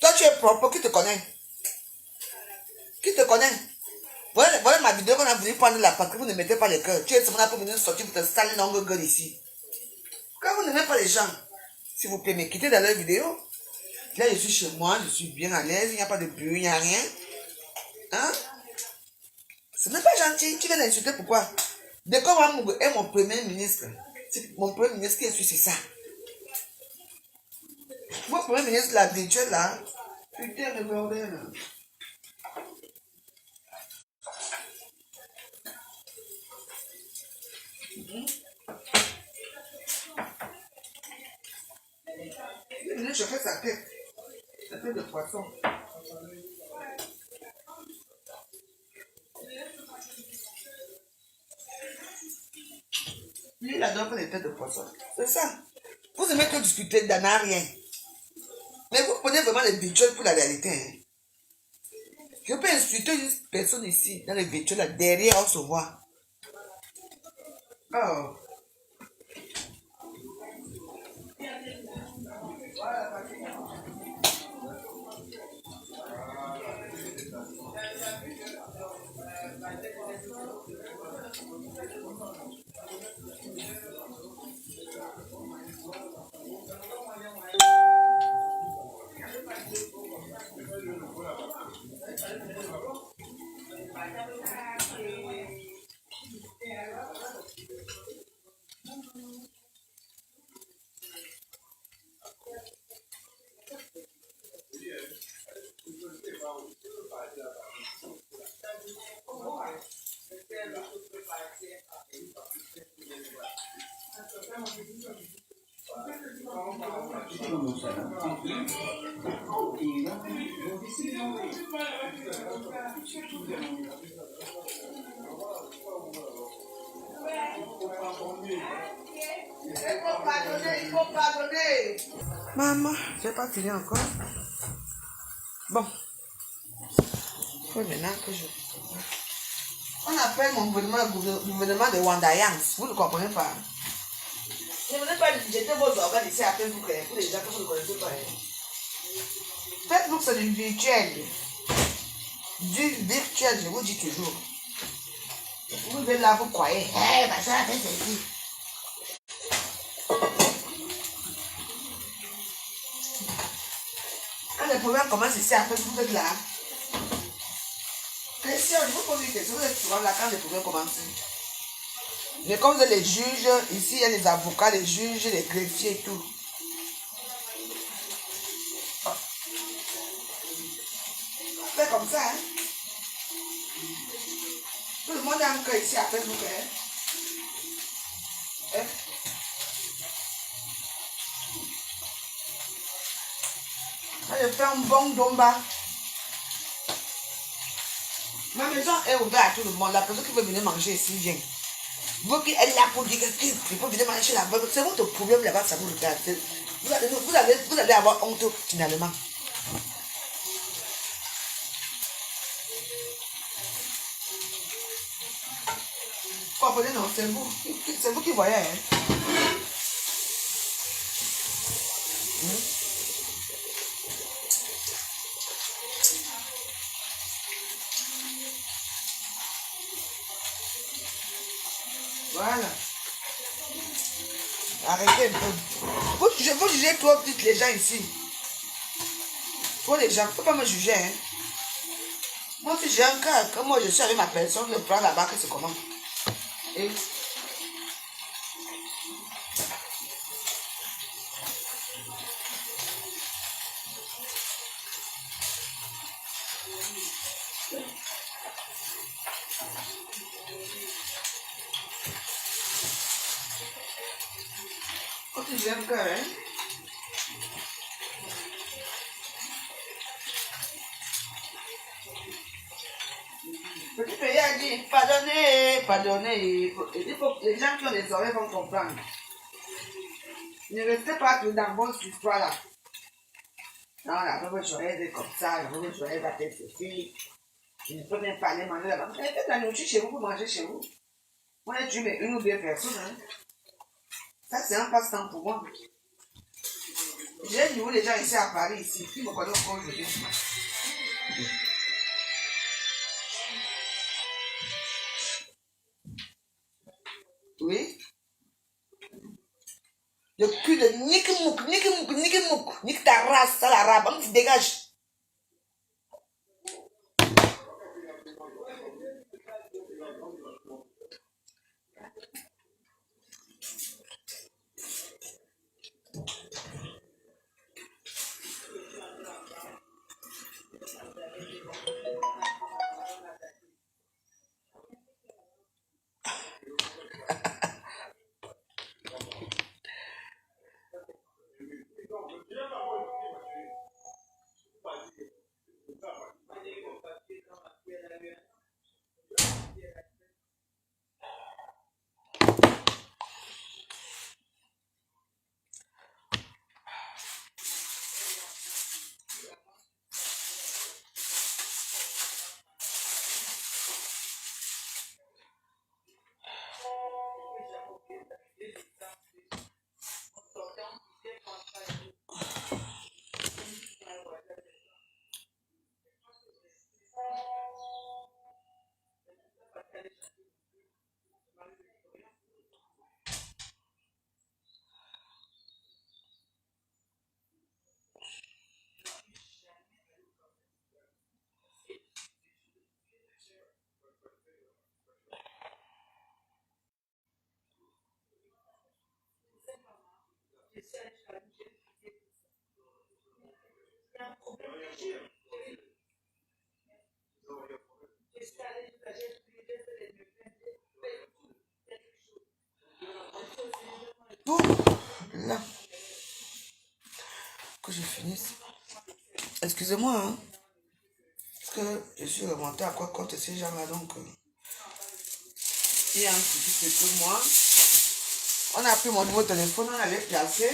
Toi, tu es propre, qui te connaît? Qui te connaît? Voilà ma vidéo qu'on a voulu prendre là parce que vous ne mettez pas les cœurs. Tu es seulement pour venir sortir pour te saler longue gueule ici. Quand vous n'aimez pas les gens, s'il vous plaît, me quittez dans leur vidéo. Là, je suis chez moi, je suis bien à l'aise, il n'y a pas de bruit, il n'y a rien. Hein? Ce n'est pas gentil. Tu viens d'insulter pourquoi? Dès qu'on va est mon premier ministre. C'est mon premier ministre qui est sur, c'est ça. Mon premier ministre, la virtuelle là. Putain de bordel. Je fais sa tête de poisson. Lui, il adore faire des têtes de poisson. C'est ça. Vous aimez que discuter d'en rien. Mais vous prenez vraiment les virtuels pour la réalité. Hein. Je peux insulter une personne ici, dans les virtuels, là, derrière, on se voit. Oh. faut pardonner. Maman, je n'ai pas fini encore. Bon. Il faut maintenant que je... On appelle mon gouvernement le gouvernement de Wandayang. Vous ne comprenez pas. Ne venez pas jeter vos organes ici à Facebook pour les gens que vous ne connaissez pas. Facebook, c'est du virtuel. Du virtuel, je vous dis toujours. Vous êtes là, vous croyez. Hé, ma soeur a fait ceci. Quand les problèmes commencent ici à Facebook, vous êtes là. Question, je vous pose une question. Vous êtes souvent là quand les problèmes commencent. Mais comme vous êtes les juges, ici il y a les avocats, les juges, les greffiers et tout. C'est comme ça, hein. Tout le monde a un cœur ici à Facebook, hein. Hein? Je fais un bon domba. Ma maison est ouverte à tout le monde. La personne qui veut venir manger ici vient. Vous qui êtes là pour dire qu'il faut venir manger là-bas, c'est votre problème là-bas, ça vous regarde. Vous allez avoir honte finalement. Vous comprenez, non? C'est vous qui voyez. Hein? Voilà. Arrêtez un peu. Vous jugez trop vite les gens ici. Trop les gens, il ne faut pas me juger. Hein. Moi, si j'ai un cas, comme moi je suis avec ma personne, le plan là-bas, que c'est comment? Et... Quand tu j'ai un cas, hein? Petit pays a dit, pardonnez, pardonnez. Il faut que les gens qui ont des oreilles vont comprendre. Ne restez pas tout dans votre histoire là. Non, la pauvre joyeuse est comme ça, la pauvre joyeuse a fait ceci. Je ne peux même pas aller manger là-bas. Faites la nourriture chez vous pour manger chez vous. Moi, je mets une ou deux personnes. Hein. Ça, c'est un passe-temps pour moi. J'ai vu les gens ici à Paris, ici, qui me connaissent encore aujourd'hui. Oui. Le cul de nique ta race, ça la rabe, on se dégage. Tout là. excusez-moi, hein. Parce que je suis remontée à quoi contre ces gens-là, donc... il y a un souci, c'est que moi. On a pris mon nouveau téléphone, on allait placer.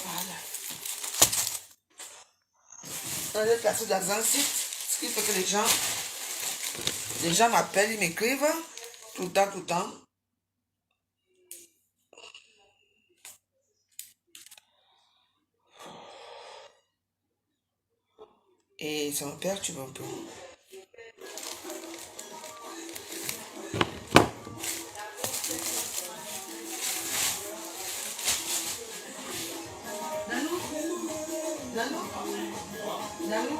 Voilà. On allait placer dans un site, ce qui fait que les gens m'appellent, ils m'écrivent tout le temps, tout le temps. Et ça me perturbe un peu. Nanou.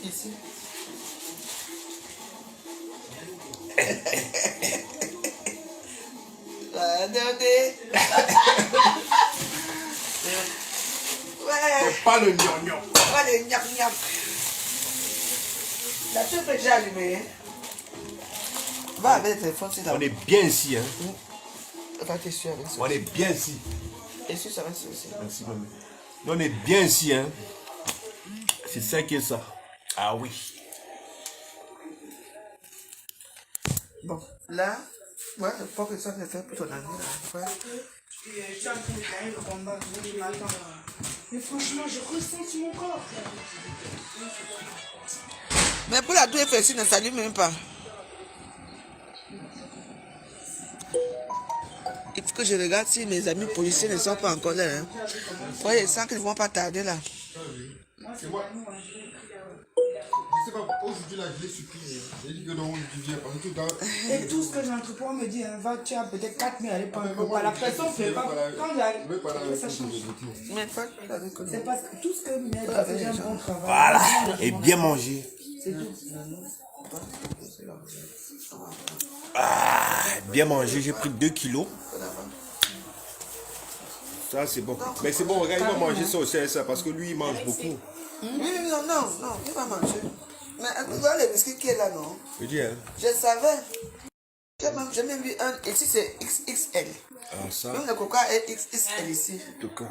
Ici. Attendez. Ouais. Pas le gnognon. Pas le gnap-gnap. La tube est déjà allumée. Hein? Va avec le téléphone, c'est là. On est bien ici, hein. Attends, t'es sûr avec ça. On est bien ici. Et sûr, ça va être aussi. Merci, maman. On est bien ici, hein. C'est ça qui est ça. Ah oui. Bon, là, ouais, je pense que ça me fait pour ton ami, là. Ouais. Je suis en train de gagner le combat. Je m'attends. Mais franchement, je ressens sur mon corps. Mais pour la douille FSI, ne s'allume même pas. Il faut que je regarde si mes amis policiers ne sont pas encore là. Hein. Ouais, je sens qu'ils ne vont pas tarder là. C'est moi. Je sais pas, aujourd'hui là, je l'ai supprimé. J'ai dit que non, tu viens parce que tout le temps. Et tout ce que j'entreprends me dit, hein, va, tu as peut-être 4 000 à l'époque. La personne ne fait pas. Quand j'arrive, ça change. Mais pas C'est parce que tout ce que mes c'est un bon travail. Voilà. Et bien manger. C'est tout. Ah, bien manger, j'ai pris 2 kilos. Ça c'est bon. Mais c'est bon, regarde, il va manger ça aussi, ça, parce que lui il mange beaucoup. Oui, non, il va manger. Mais tu vois le biscuit qui est là, non? Je dis, hein. Je savais. J'ai même vu un, ici c'est XXL. Ah, ça. Même le coca est XXL ici. En tout cas.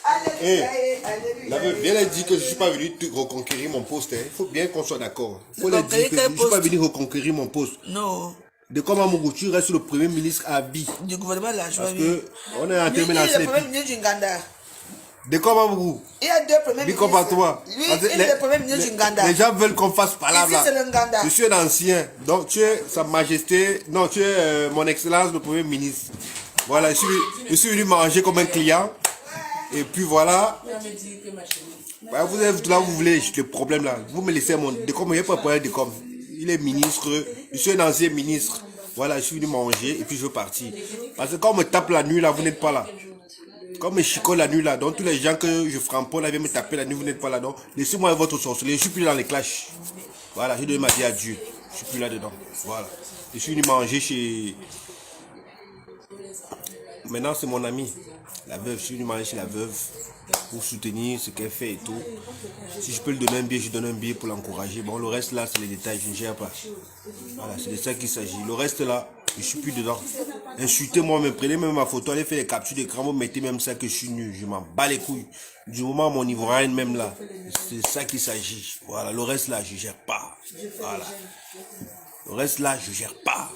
Allez, La veuve, bien elle dit que je ne suis pas venu reconquérir mon poste. Il faut bien qu'on soit d'accord. Il faut leur dire que je ne suis pas venu reconquérir mon poste. Non. De comme Amourou, tu restes le premier ministre à vie. Du gouvernement de la joie. Parce qu'on est en train de Il est le premier ministre du Nganda. De comme Amourou. Il y a 2 premiers ministres. Comprends-toi. Lui, il est le premier ministre du Nganda. Les gens veulent qu'on fasse palabre là. Ici, c'est le Nganda. Je suis un ancien. Donc tu es Sa Majesté. Non, tu es mon Excellence le Premier ministre. Voilà, je suis venu manger comme un client. Et puis voilà. Bah, vous êtes là où vous voulez, le problème là. Vous me laissez mon. De comme il n'y a pas de problème de comme. Il est ministre. Je suis un ancien ministre. Voilà, je suis venu manger et puis je veux partir. Parce que quand on me tape la nuit là, vous n'êtes pas là. Quand on me chicole la nuit là, donc tous les gens que je framponne là viennent me taper la nuit, vous n'êtes pas là. Donc laissez-moi votre sorcellerie. Je suis plus dans les clashs. Voilà, j'ai donné ma vie à Dieu. Je suis plus là dedans. Voilà. Je suis venu manger chez. Maintenant c'est mon ami. La veuve, je suis venu manger chez la veuve pour soutenir ce qu'elle fait et tout. Si je peux lui donner un billet, je donne un billet pour l'encourager. Bon, le reste là, c'est les détails, je ne gère pas. Voilà, c'est de ça qu'il s'agit. Le reste là, je ne suis plus dedans. Insultez-moi, me prenez même ma photo, allez faire les captures d'écran, vous mettez même ça que je suis nul. Je m'en bats les couilles. Du moment où mon ivoirien même là, c'est ça qu'il s'agit. Voilà, le reste là, je ne gère pas. Voilà. Le reste là, je ne gère pas.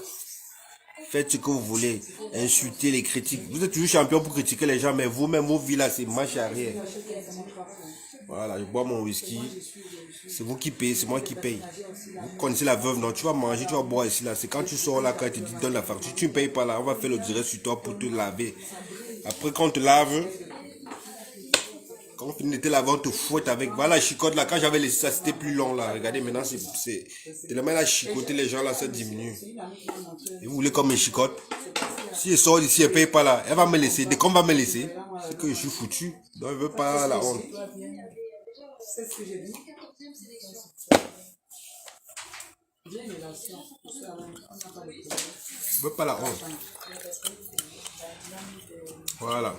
Faites ce que vous voulez, insultez les critiques. Vous êtes toujours champion pour critiquer les gens, mais vous-même, vos vies là, c'est marche arrière. Voilà, je bois mon whisky. C'est vous qui payez, c'est moi qui paye. Vous connaissez la veuve, non? Tu vas manger, tu vas boire ici, là. C'est quand tu sors là, quand tu te dit donne la facture. Tu ne payes pas là, on va faire le direct sur toi pour te laver. Après, quand on te lave, quand on finit de te laver, on te fouette avec. Voilà, la chicote là, quand j'avais laissé ça, c'était plus long là. Regardez, maintenant, c'est tellement la chicoter les gens là, ça diminue. Et vous voulez comme une chicote? Si elle sort d'ici, elle ne paye pas là, elle va me laisser. Dès qu'on va me laisser, c'est que je suis foutu. Donc, elle ne veut pas la honte. C'est ce que j'ai dit. Je veux pas la honte. Voilà.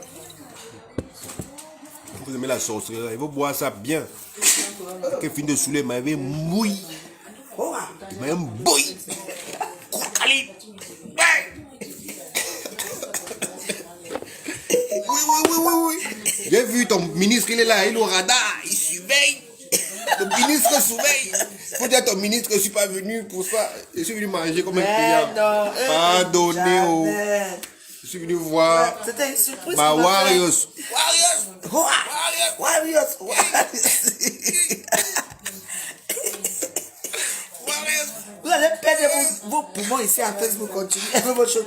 Vous aimez la sorcellerie, il faut boire ça bien. Quand fin de saouler, il m'avait mouillé. Il m'avait bouilli. Oui. J'ai vu ton ministre, il est là, il est au radar, il surveille. Le ministre surveille. Il faut dire à ton ministre que je ne suis pas venu pour ça. Je suis venu manger comme un client. Pardonnez. Je suis venu voir. C'était une surprise. Ma Warriors. Vous allez perdre vos poumons ici à Facebook.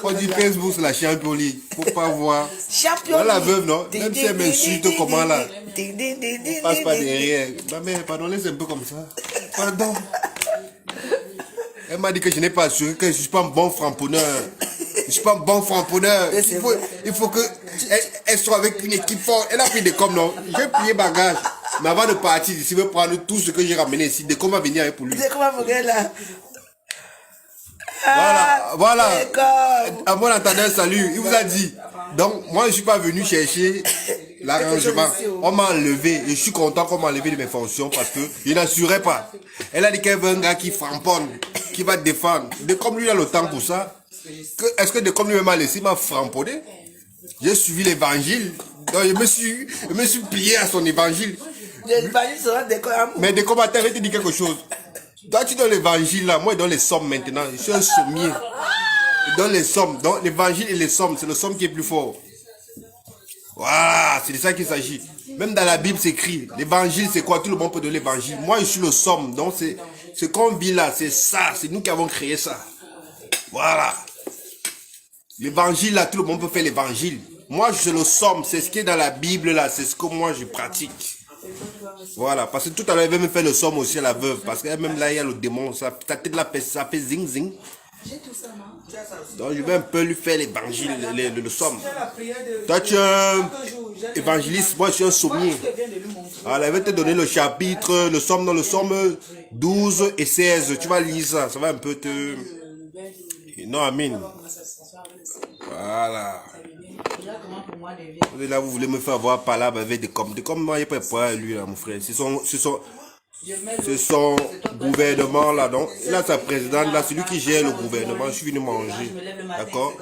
On dit Facebook, c'est la Champions League. Faut pas voir. Champion. La veuve, non? Même si elle m'insulte, comment là? On passe pas derrière. Ma mère, pardon, laisse un peu comme ça. Pardon. Elle m'a dit que je n'ai pas assuré que je ne suis pas un bon framponneur. Je ne suis pas un bon framponneur. Il faut qu'elle soit avec une équipe forte. Elle a pris des coms, non? J'ai plié bagage. Mais avant de partir d'ici, je vais prendre tout ce que j'ai ramené ici. Des coms va venir avec pour lui. Des coms va venir là. Voilà. À mon entendeur, salut. Il vous a dit. Donc, moi, je ne suis pas venu chercher l'arrangement. On m'a enlevé. Et je suis content qu'on m'a enlevé de mes fonctions parce que je n'assurais pas. Elle a dit qu'elle veut un gars qui framponne, qui va défendre. Dès comme lui a le temps pour ça, est-ce que dès comme lui m'a laissé, il m'a framponné? J'ai suivi l'évangile. Donc, je me suis plié à son évangile. L'évangile sera des coms. Mais dès comme je te dis quelque chose. Toi, tu donnes l'évangile là. Moi, je donne les sommes maintenant. Je suis un sommier. Je donne les sommes. Donc, l'évangile et les sommes, c'est le somme qui est plus fort. Voilà, c'est de ça qu'il s'agit. Même dans la Bible, c'est écrit. L'évangile, c'est quoi? Tout le monde peut donner l'évangile. Moi, je suis le somme. Donc, c'est ce qu'on vit là. C'est ça. C'est nous qui avons créé ça. Voilà. L'évangile là, tout le monde peut faire l'évangile. Moi, je le somme. C'est ce qui est dans la Bible là. C'est ce que moi, je pratique. Voilà, parce que tout à l'heure, elle veut me faire le somme aussi à la veuve. Parce qu'elle-même là, il y a le démon. Ta tête là, ça fait zing zing. Donc, je vais un peu lui faire l'évangile, le somme. Toi, tu es un évangéliste. Moi, je suis un sommier. Alors, elle va te donner le chapitre, le somme dans le somme 12 et 16. Tu vas lire ça. Ça va un peu te... Non, Amin. Voilà. Là, vous voulez me faire voir palabre avec des coms. Des coms, moi, il n'y a pas de poids, lui, là, mon frère. C'est son gouvernement, là. Donc, là, sa présidente, là, c'est lui qui gère le gouvernement. Je suis venu manger. D'accord?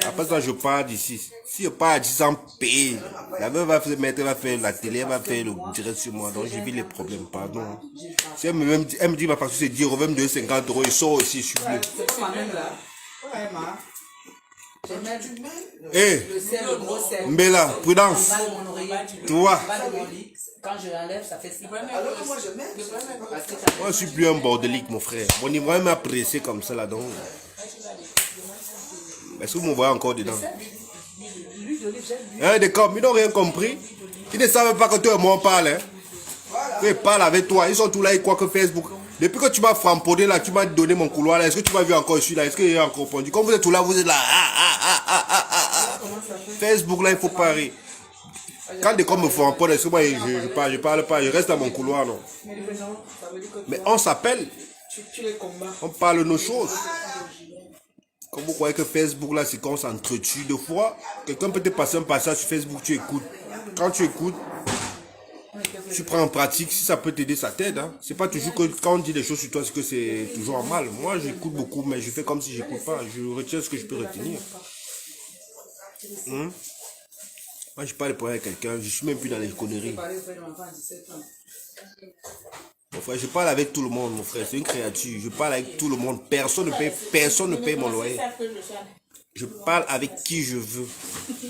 Après ça, je pars d'ici. Si je pars d'ici sans payer, la veuve va faire la télé, elle va faire le direct sur moi. Donc, j'ai vu les problèmes, pardon. Si elle me dit, ma facture, c'est 10 euros, même 2,50 euros, il sort aussi, je suis plus. Eh, Mbela, prudence. Toi. Quand je l'enlève, ça fait 6. Moi, je suis plus un bordelique, mon frère. Mon niveau m'a pressé comme ça, là, donc. Est-ce que vous me voyez encore dedans? Hein, des coms, ils n'ont rien compris. Ils ne savent pas que toi et moi on parle. Hein. Ils parlent avec toi. Ils sont tous là, ils croient que Facebook. Depuis que tu m'as framponné là, tu m'as donné mon couloir là. Est-ce que tu m'as vu encore ici là? Est-ce qu'il y a encore répondu? Quand vous êtes tous là, vous êtes là. Facebook là, il faut parer. Quand des coms me framponne, est-ce que moi je parle pas? Je reste dans mon couloir, non? Mais on s'appelle. On parle nos choses. Comme vous croyez que Facebook là, c'est qu'on s'entretue deux fois. Quelqu'un peut te passer un passage sur Facebook, tu écoutes. Quand tu écoutes, tu prends en pratique. Si ça peut t'aider, ça t'aide. Hein. C'est pas toujours que quand on dit des choses sur toi, c'est que c'est toujours en mal. Moi, j'écoute beaucoup, mais je fais comme si j'écoute pas. Je retiens ce que je peux retenir. Moi, je parle pour avec quelqu'un. Je suis même plus dans les conneries. Mon frère, je parle avec tout le monde, mon frère. C'est une créature. Je parle avec tout le monde. Personne ne paye mon loyer. Je parle avec qui je veux.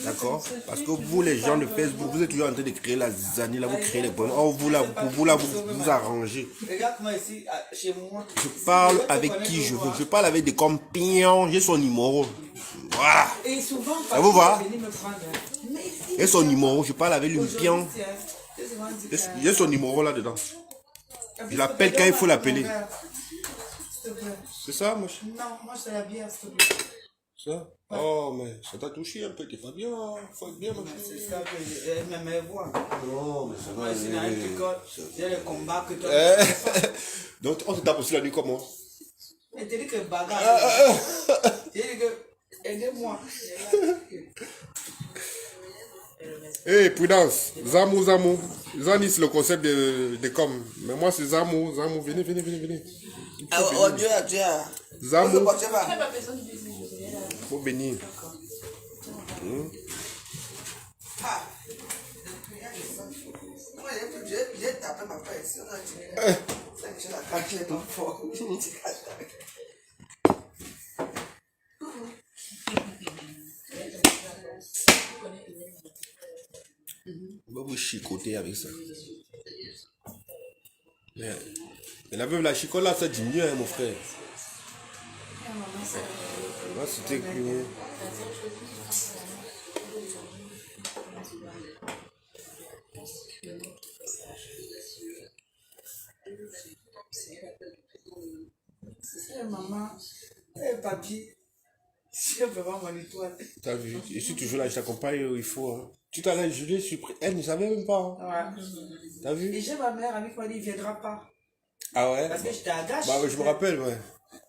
D'accord? Parce que vous, les gens de Facebook, vous êtes toujours en train de créer la zanie, là, vous créez les problèmes. Oh, vous, là, pour vous, là, vous arrangez. Regarde comment ici, chez moi. Je parle avec qui je veux. Je parle avec des compagnons. J'ai son numéro. Voilà. Et souvent, Ça vous va? venir me prendre. J'ai son numéro. Je parle avec le pion. J'ai son numéro là-dedans. Je l'appelle quand il faut l'appeler. C'est ça, moi? Non, moi je te la bière, s'il te plaît. Ça? Oh, mais ça t'a touché un peu. T'es pas bien. Faut être bien, ma C'est chérie. ça que elle m'aimait voir. Non, mais ça Moi, va. ici, dans un tricot, j'ai le combat que toi. Donc, on se tape aussi la nuit comment? Mais t'as dit que bagarre. J'ai dit que, aidez-moi. Eh, prudence. Zamou. Zani, c'est le concept de com. Mais moi, c'est Zamou. Venez. Oh Dieu. Zamou. Comment tu vas? Faut bénir. Ah. Moi, j'ai tapé ma fesse. C'est que je la cache les dents fort. On va vous chicoter avec ça. Mais la veuve, la chicote là, ça diminue, hein, mon frère. Là, c'était mieux. Maman, papier, je peux voir mon étoile. T'as vu? Je suis toujours là, je t'accompagne où il faut. Hein. Tout à l'heure, je l'ai surpris. Elle ne savait même pas. Hein. Ouais. T'as vu? Et j'ai ma mère avec moi, il ne viendra pas. Ah ouais? Parce que j'étais à gâche. Bah, je me rappelle, ouais.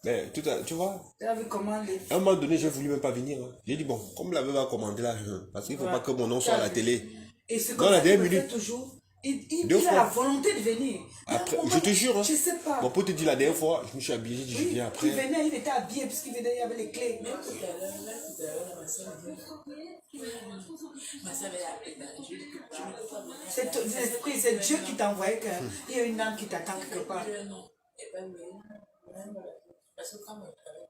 Mais tout à, tu vois, Tu as vu comment les. à un moment donné, j'ai voulu même pas venir. Hein. J'ai dit, bon, comme la veuve a commandé là, parce qu'il ne faut pas que mon nom soit à la télé. Et c'est Dans comme la ça qu'il dernière me fait minute. toujours. Il Deux a fois. la volonté de venir. Après, Mais je te jure, hein. Je sais pas. Bon, pour te dire, la dernière fois, je me suis habillé, j'ai dit, je viens après. Il venait, il était habillé puisqu'il venait, il y avait les clés. Même tout à l'heure, ma soeur dit. Ma soeur avait appelé. Je lui ai dit que tu ne peux pas venir. C'est l'esprit, c'est Dieu qui t'a envoyé qu'il y a une âme qui t'attend quelque part. Non. Et pas même. Parce que quand on travaille.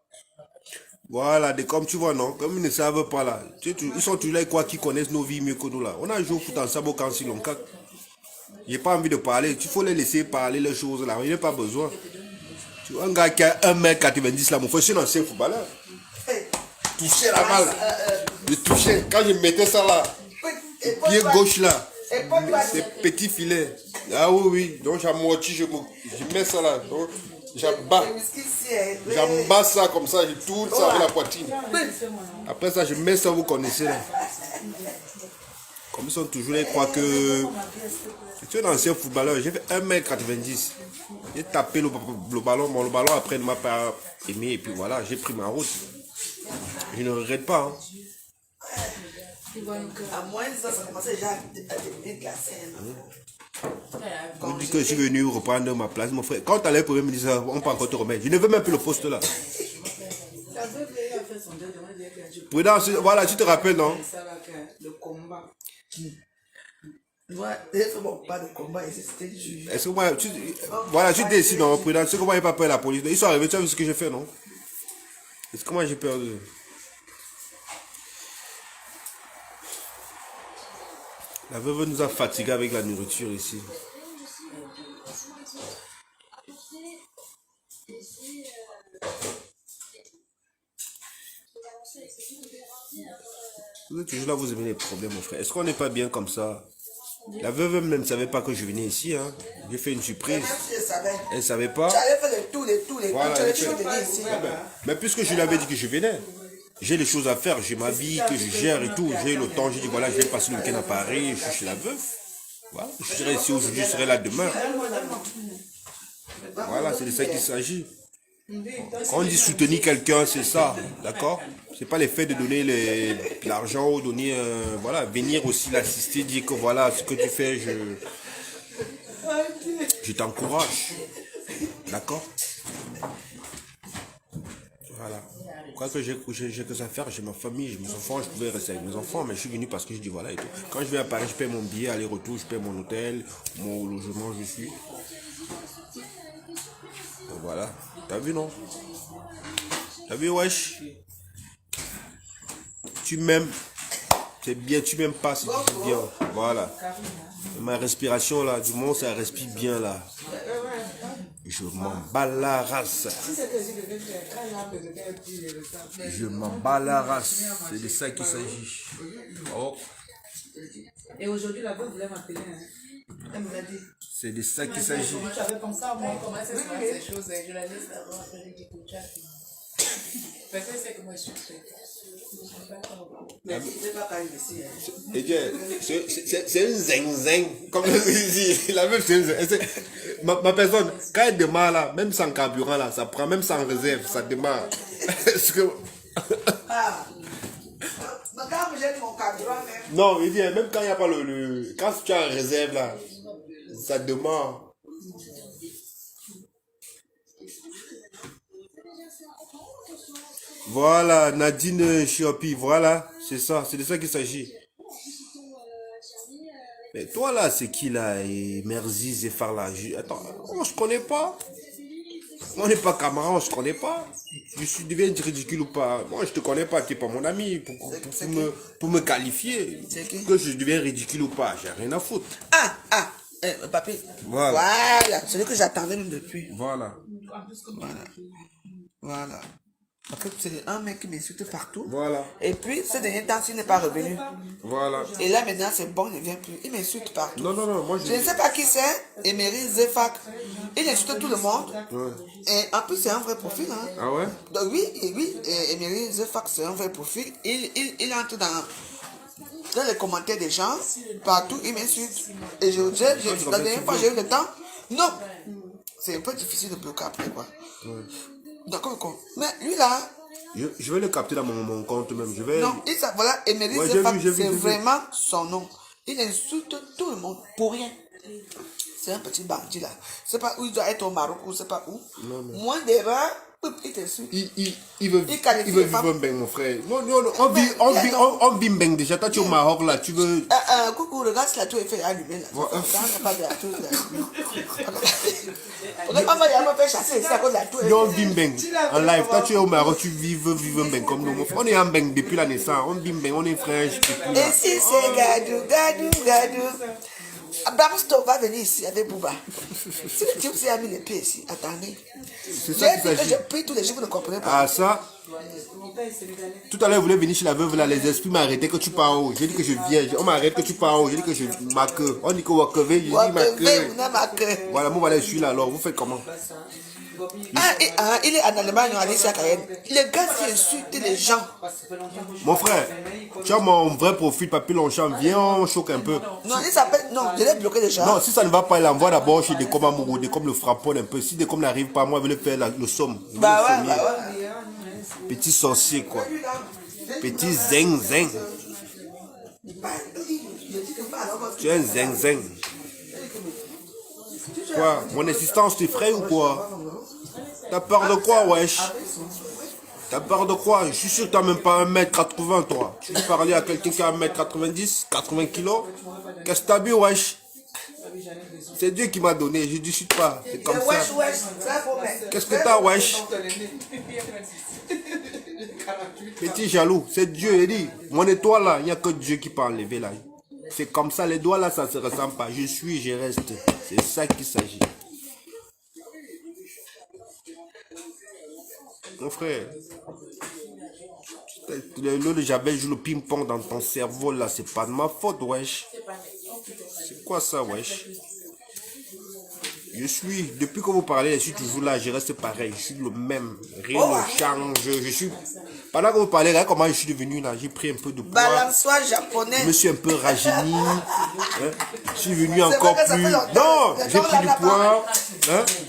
Voilà, comme tu vois, non, comme ils ne savent pas là, ils sont toujours là, quoi, qui connaissent nos vies mieux que nous là. On a joué au foot ensemble au camp si longtemps. J'ai pas envie de parler, il faut les laisser parler les choses là, il n'y a pas besoin. Tu vois, un gars qui a 1m90 là, mon frère, c'est un ancien footballeur. Toucher la balle, je touchais, quand je mettais ça là, pied gauche là, c'est petit filet. Ah oui, donc j'amortis, je mets ça là, donc j'abat ça comme ça, je tourne ça avec la poitrine. Après ça, je mets ça, vous connaissez là. Comme ils sont toujours là, ils croient que... Tu es un ancien footballeur, j'ai fait 1m90. J'ai tapé le ballon, bon, le ballon après ne m'a pas aimé, et puis voilà, j'ai pris ma route. Je ne regrette pas. Hein. À moins de ça, ça commençait déjà à devenir glacé. On dit que je suis venu reprendre ma place, mon frère. Quand tu allais pour me dire, on peut encore te remettre. Je ne veux même plus le poste là. Prudence, voilà, tu te rappelles, non? Le combat. Ouais, c'est bon, pas de combat ici, c'était du juge. Est-ce que moi, voilà, tu décides, non, Prudence, c'est que moi, j'ai pas peur de la police. Ils sont arrivés, tu as vu ce que j'ai fait, non? Est-ce que moi, j'ai peur de... La veuve nous a fatigués avec la nourriture ici. Vous êtes toujours là, vous aimez les problèmes, mon frère. Est-ce qu'on n'est pas bien comme ça? La veuve même ne savait pas que je venais ici. Hein. J'ai fait une surprise. Elle ne savait pas. Tu avais fait les tours, voilà, tu avais venir ici. Mais puisque je lui avais dit que je venais, j'ai les choses à faire, j'ai ma vie que je gère et tout. J'ai le temps, j'ai dit voilà, je vais passer le week-end à Paris, je suis chez la veuve. Voilà, je serai ici aujourd'hui, je serai là demain. Voilà, c'est de ça qu'il s'agit. Quand on dit soutenir quelqu'un, c'est ça, d'accord? C'est pas le fait de donner l'argent ou donner, voilà, venir aussi l'assister, dire que voilà, ce que tu fais, je t'encourage, d'accord? Voilà. Quoi que j'ai que ça à faire, j'ai ma famille, j'ai mes enfants, je pouvais rester avec mes enfants, mais je suis venu parce que je dis voilà et tout. Quand je vais à Paris, je paie mon billet, aller-retour, je paie mon hôtel, mon logement, je suis. Donc voilà. T'as vu, non? T'as vu, wesh? tu m'aimes, c'est bien. Tu m'aimes pas, c'est bien. Voilà. Ma respiration là, du moment où ça respire bien là. Je m'en bats la race. Je m'en bats la race. C'est de ça qu'il s'agit. Oh. Et aujourd'hui, la bonne voulait m'appeler. Hein. Elle me l'a dit. C'est de ça qu'il s'agit. Moi, j'avais pensé à moi, comment ça se passe ces choses. Je la laisse savoir. Après, j'ai dit que tu as fini. Parce que c'est que moi, je suis prête. Mais c'est pas quand même ici. Et bien, c'est un zing-zing, comme je dis. La même chose. Ma personne, quand elle démarre là, même sans carburant là, ça prend, même sans réserve, ça démarre. Est-ce que... Ah, quand j'ai mon carburant même. Non, il dit, même quand il n'y a pas quand tu as une réserve là, ça démarre. Voilà, Nadine Chiopi, voilà, c'est ça, c'est de ça qu'il s'agit. Mais toi là, c'est qui là, et Merziz et Farla? Attends, on se connaît pas. On n'est pas camarades, on se connaît pas. Je deviens ridicule ou pas? Moi, je te connais pas, tu n'es pas mon ami pour me qualifier. Que je deviens ridicule ou pas, j'ai rien à foutre. Papi. Voilà. Voilà, c'est ce que j'attendais même depuis. Voilà. Voilà. En fait, c'est un mec qui m'insulte partout. Voilà. Et puis, ce dernier temps, il n'est pas revenu. Voilà. Et là, maintenant, c'est bon, il ne vient plus. Il m'insulte partout. Non, moi Je ne sais pas qui c'est. Emery Zefak. Il insulte tout le monde. Ouais. Et en plus, c'est un vrai profil. Hein. Ah ouais? Donc, oui, Emery Zefak, c'est un vrai profil. Il entre dans les commentaires des gens. Partout, il m'insulte. Et la dernière fois, j'ai eu le temps. Non. C'est un peu difficile de bloquer après, quoi. Ouais. D'accord. Mais lui, là... Je vais le capter dans mon compte même. Je vais... Non, voilà, Emery Zefak, c'est vraiment son nom. Il insulte tout le monde pour rien. C'est un petit bandit là. Je sais pas où il doit être au Maroc ou je sais pas où. Moi, déjà, il t'insulte. Il veut vivre bien, mon frère. On vit bien déjà. Toi, tu es au Maroc là. Tu veux. Coucou, regarde si la tour est fait allumer là. Pas de la tour là. On va y aller faire chasser ici à cause de la tour. On vit bien. En live, toi, tu es au Maroc. Tu vives bien comme nous. On est en bien depuis la naissance. On vit bien. On est frères. Et si c'est Gadou. Bramsto va venir ici avec Bouba. Si le type s'est mis les pieds ici, attendez. C'est ça qui s'agit. Je prie tous les jours, vous ne comprenez pas. Ah, ça. Tout à l'heure, vous voulez venir chez la veuve là, les esprits m'ont arrêté que tu pars où. J'ai dit que je viens. On m'arrête que tu pars où. J'ai dit que je ma queue. On dit que Wakeve, j'ai dit ma queue. Voilà, moi, voilà, je suis là alors. Vous faites comment? Il est en Allemagne, en Alicia Cayenne. Le gars qui insulte les gens. Mon frère, tu as mon vrai profil, Papy Longchamp. Viens, on choque un peu. Non, il s'appelle. Non, je l'ai bloqué déjà. Non, si ça ne va pas, il envoie d'abord chez Decom Amourou, Decom le frappon un peu. Si Decom n'arrive pas, moi, je vais le faire le somme. Bah ouais. Petit sorcier, quoi. Petit zing. Tu es un zing. Quoi? Mon assistance t'effraie ou quoi? T'as peur de quoi, wesh? T'as peur de quoi? Je suis sûr que t'as même pas 1m80, toi. Tu veux parler à quelqu'un qui a 1m90, 80 kilos? Qu'est-ce que t'as bu, wesh? C'est Dieu qui m'a donné, je ne discute pas. C'est comme ça. Qu'est-ce que t'as, wesh? Petit jaloux, c'est Dieu, il dit. Mon étoile là, il n'y a que Dieu qui peut enlever là. C'est comme ça, les doigts là, ça ne se ressemble pas. Je suis, je reste. C'est ça qu'il s'agit. Mon frère, j'avais joué le ping-pong dans ton cerveau là, c'est pas de ma faute, wesh. C'est quoi ça, wesh? Je suis, depuis que vous parlez, je suis toujours là, je reste pareil, je suis le même, rien ne change, je suis... Pendant que vous parlez, regarde comment je suis devenu là, j'ai pris un peu de poids. Balançoire japonais. Je me suis un peu rajeuni, je suis venu encore plus... Non, j'ai pris du poids,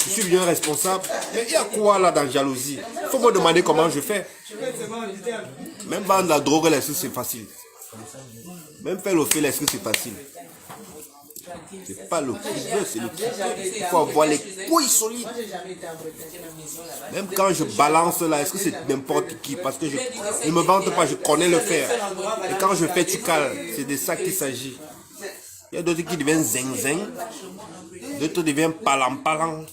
je suis devenu responsable. Mais il y a quoi là dans jalousie? Il faut me demander comment je fais. Même dans la drogue, est-ce que c'est facile? Même faire le fait, est-ce que c'est facile? C'est pas le plus dur, c'est le plus dur. Il faut avoir les couilles solides. Même quand je balance là, est-ce que c'est n'importe qui? Parce que je ne me vante pas, je connais le faire. Et quand je fais, tu cales. C'est de ça qu'il s'agit. Il y a d'autres qui deviennent zing-zing. D'autres deviennent palam-palam.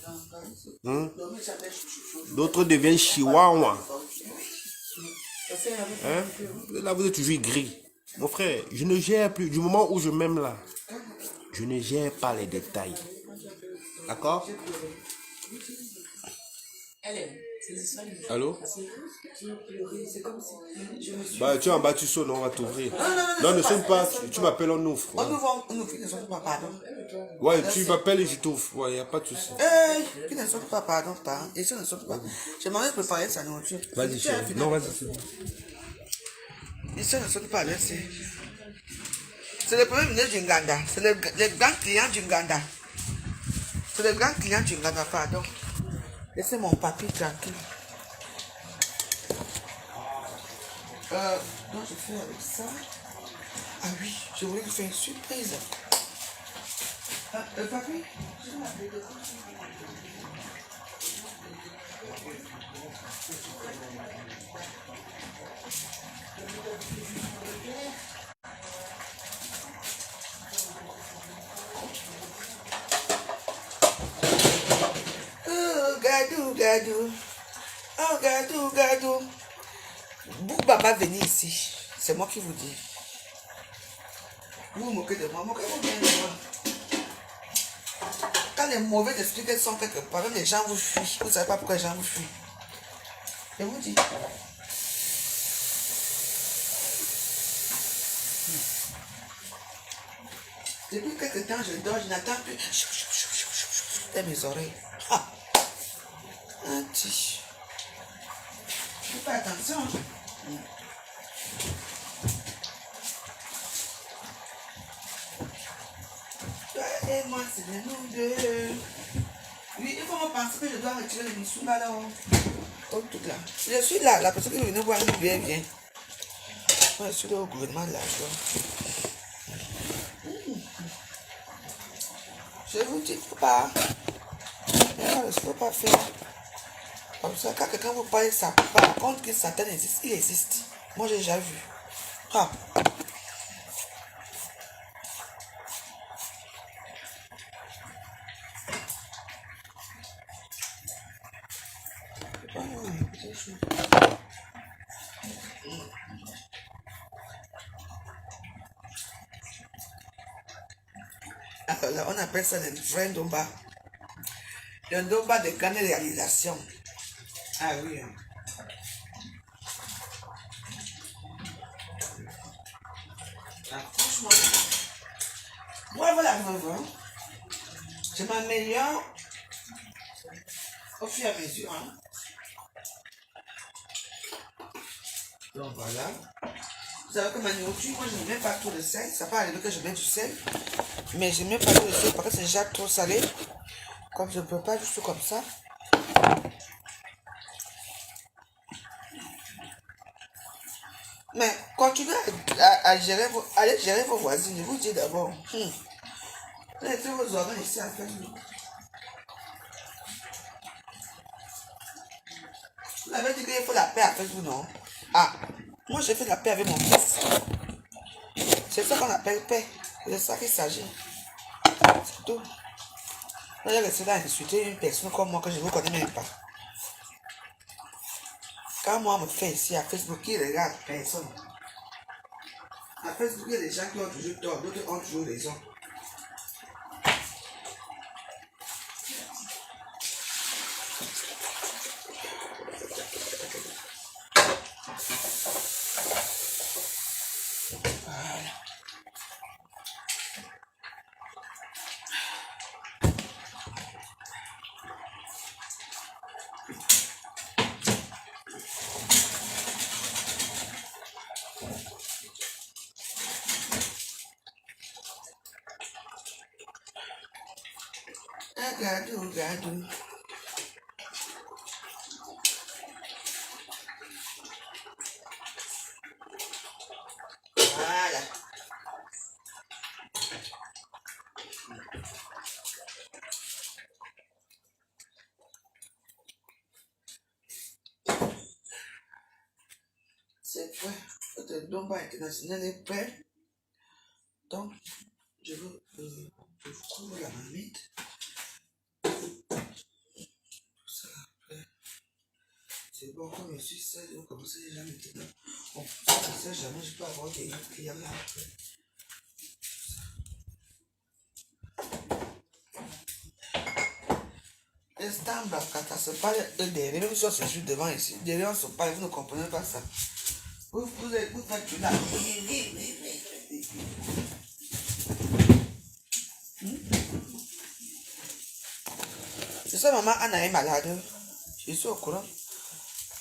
D'autres deviennent chihuahua. Hein? Là, vous êtes toujours gris. Mon frère, je ne gère plus. Du moment où je m'aime là, je ne gère pas les détails. D'accord? Allô? Bah, tu es en bas, tu sonnes, on va t'ouvrir. Non, ne sonne pas. Tu m'appelles, on ouvre. On ouvre, qui ne sonne pas, pardon. Ouais, tu m'appelles et je t'ouvre. Ouais, il n'y a pas de souci. Qui ne sonne pas, pardon, pas. Et ça ne sonne pas. J'ai demandé de préparer sa nourriture. Vas-y, chérie. Non, vas-y, c'est bon. Et ça ne sonne pas, là, c'est le premier ministre du Nganda. C'est le grand client du Nganda. C'est le grand client du Nganda, pardon. Laissez mon papy tranquille. Donc je fais avec ça. Ah oui, je voulais lui faire une surprise. Papy, je vais m'appeler de Gadou. Oh, Gadou. Bouba va venir ici. C'est moi qui vous dis. Vous vous moquez de moi. Moquez-vous bien de moi. Quand les mauvais esprits sont quelque part, les gens vous fuient. Vous ne savez pas pourquoi les gens vous fuient. Je vous dis. Depuis quelque temps, je dors, je n'attends plus. Dans mes oreilles. Ah. Un petit. Fais pas attention. Toi et moi, c'est de nous deux. Oui, il faut me penser que je dois retirer le missou là. Oh, tout là. Je suis là, la personne qui veut venir voir nous vient. Moi, je suis là au gouvernement de la joie. Je vous dis, faut pas. Il ne faut pas faire. Comme ça, quand quelqu'un vous parle, ça par contre que Satan existe, il existe. Moi, j'ai déjà vu. Ah. Alors là, on appelle ça le vrai Ndomba. Le Ndomba de grande réalisation. Ah oui. Ah, franchement, moi voilà, je m'améliore au fur et à mesure. Hein. Donc voilà. Vous savez que ma nourriture, moi je ne mets pas trop de sel. Ça peut arriver que je mette du sel. Mais je ne mets pas trop de sel parce que c'est déjà trop salé. Comme je ne peux pas juste comme ça. Mais continuez à gérer allez gérer vos voisines. Je vous dis d'abord. Laissez vos organes ici à Facebook. Vous avez dit qu'il faut la paix avec vous, non? Ah, moi j'ai fait la paix avec mon fils. C'est ça qu'on appelle paix. C'est de ça qu'il s'agit. C'est tout. Là, j'ai resté là à insulter une personne comme moi que je ne vous connais même pas. Quand moi on me fait ici à Facebook, qui regarde personne. À Facebook, il y a des gens qui ont toujours tort, d'autres ont toujours raison. Gadou. Voilà. C'est prêt. Votre Ndomba international est prêt. Donc, je vous couvre la marmite. C'est bon. Bon, comme je suis seul, je vais commencer déjà maintenant. Bon, si je sais jamais, je peux avoir des clients là après. Instant Bakata, c'est pas eux derrière, même si on se joue devant ici. Derrière, on se parle, vous ne comprenez pas ça. Vous faites du là. C'est ça, maman Anna est malade. Je suis au courant.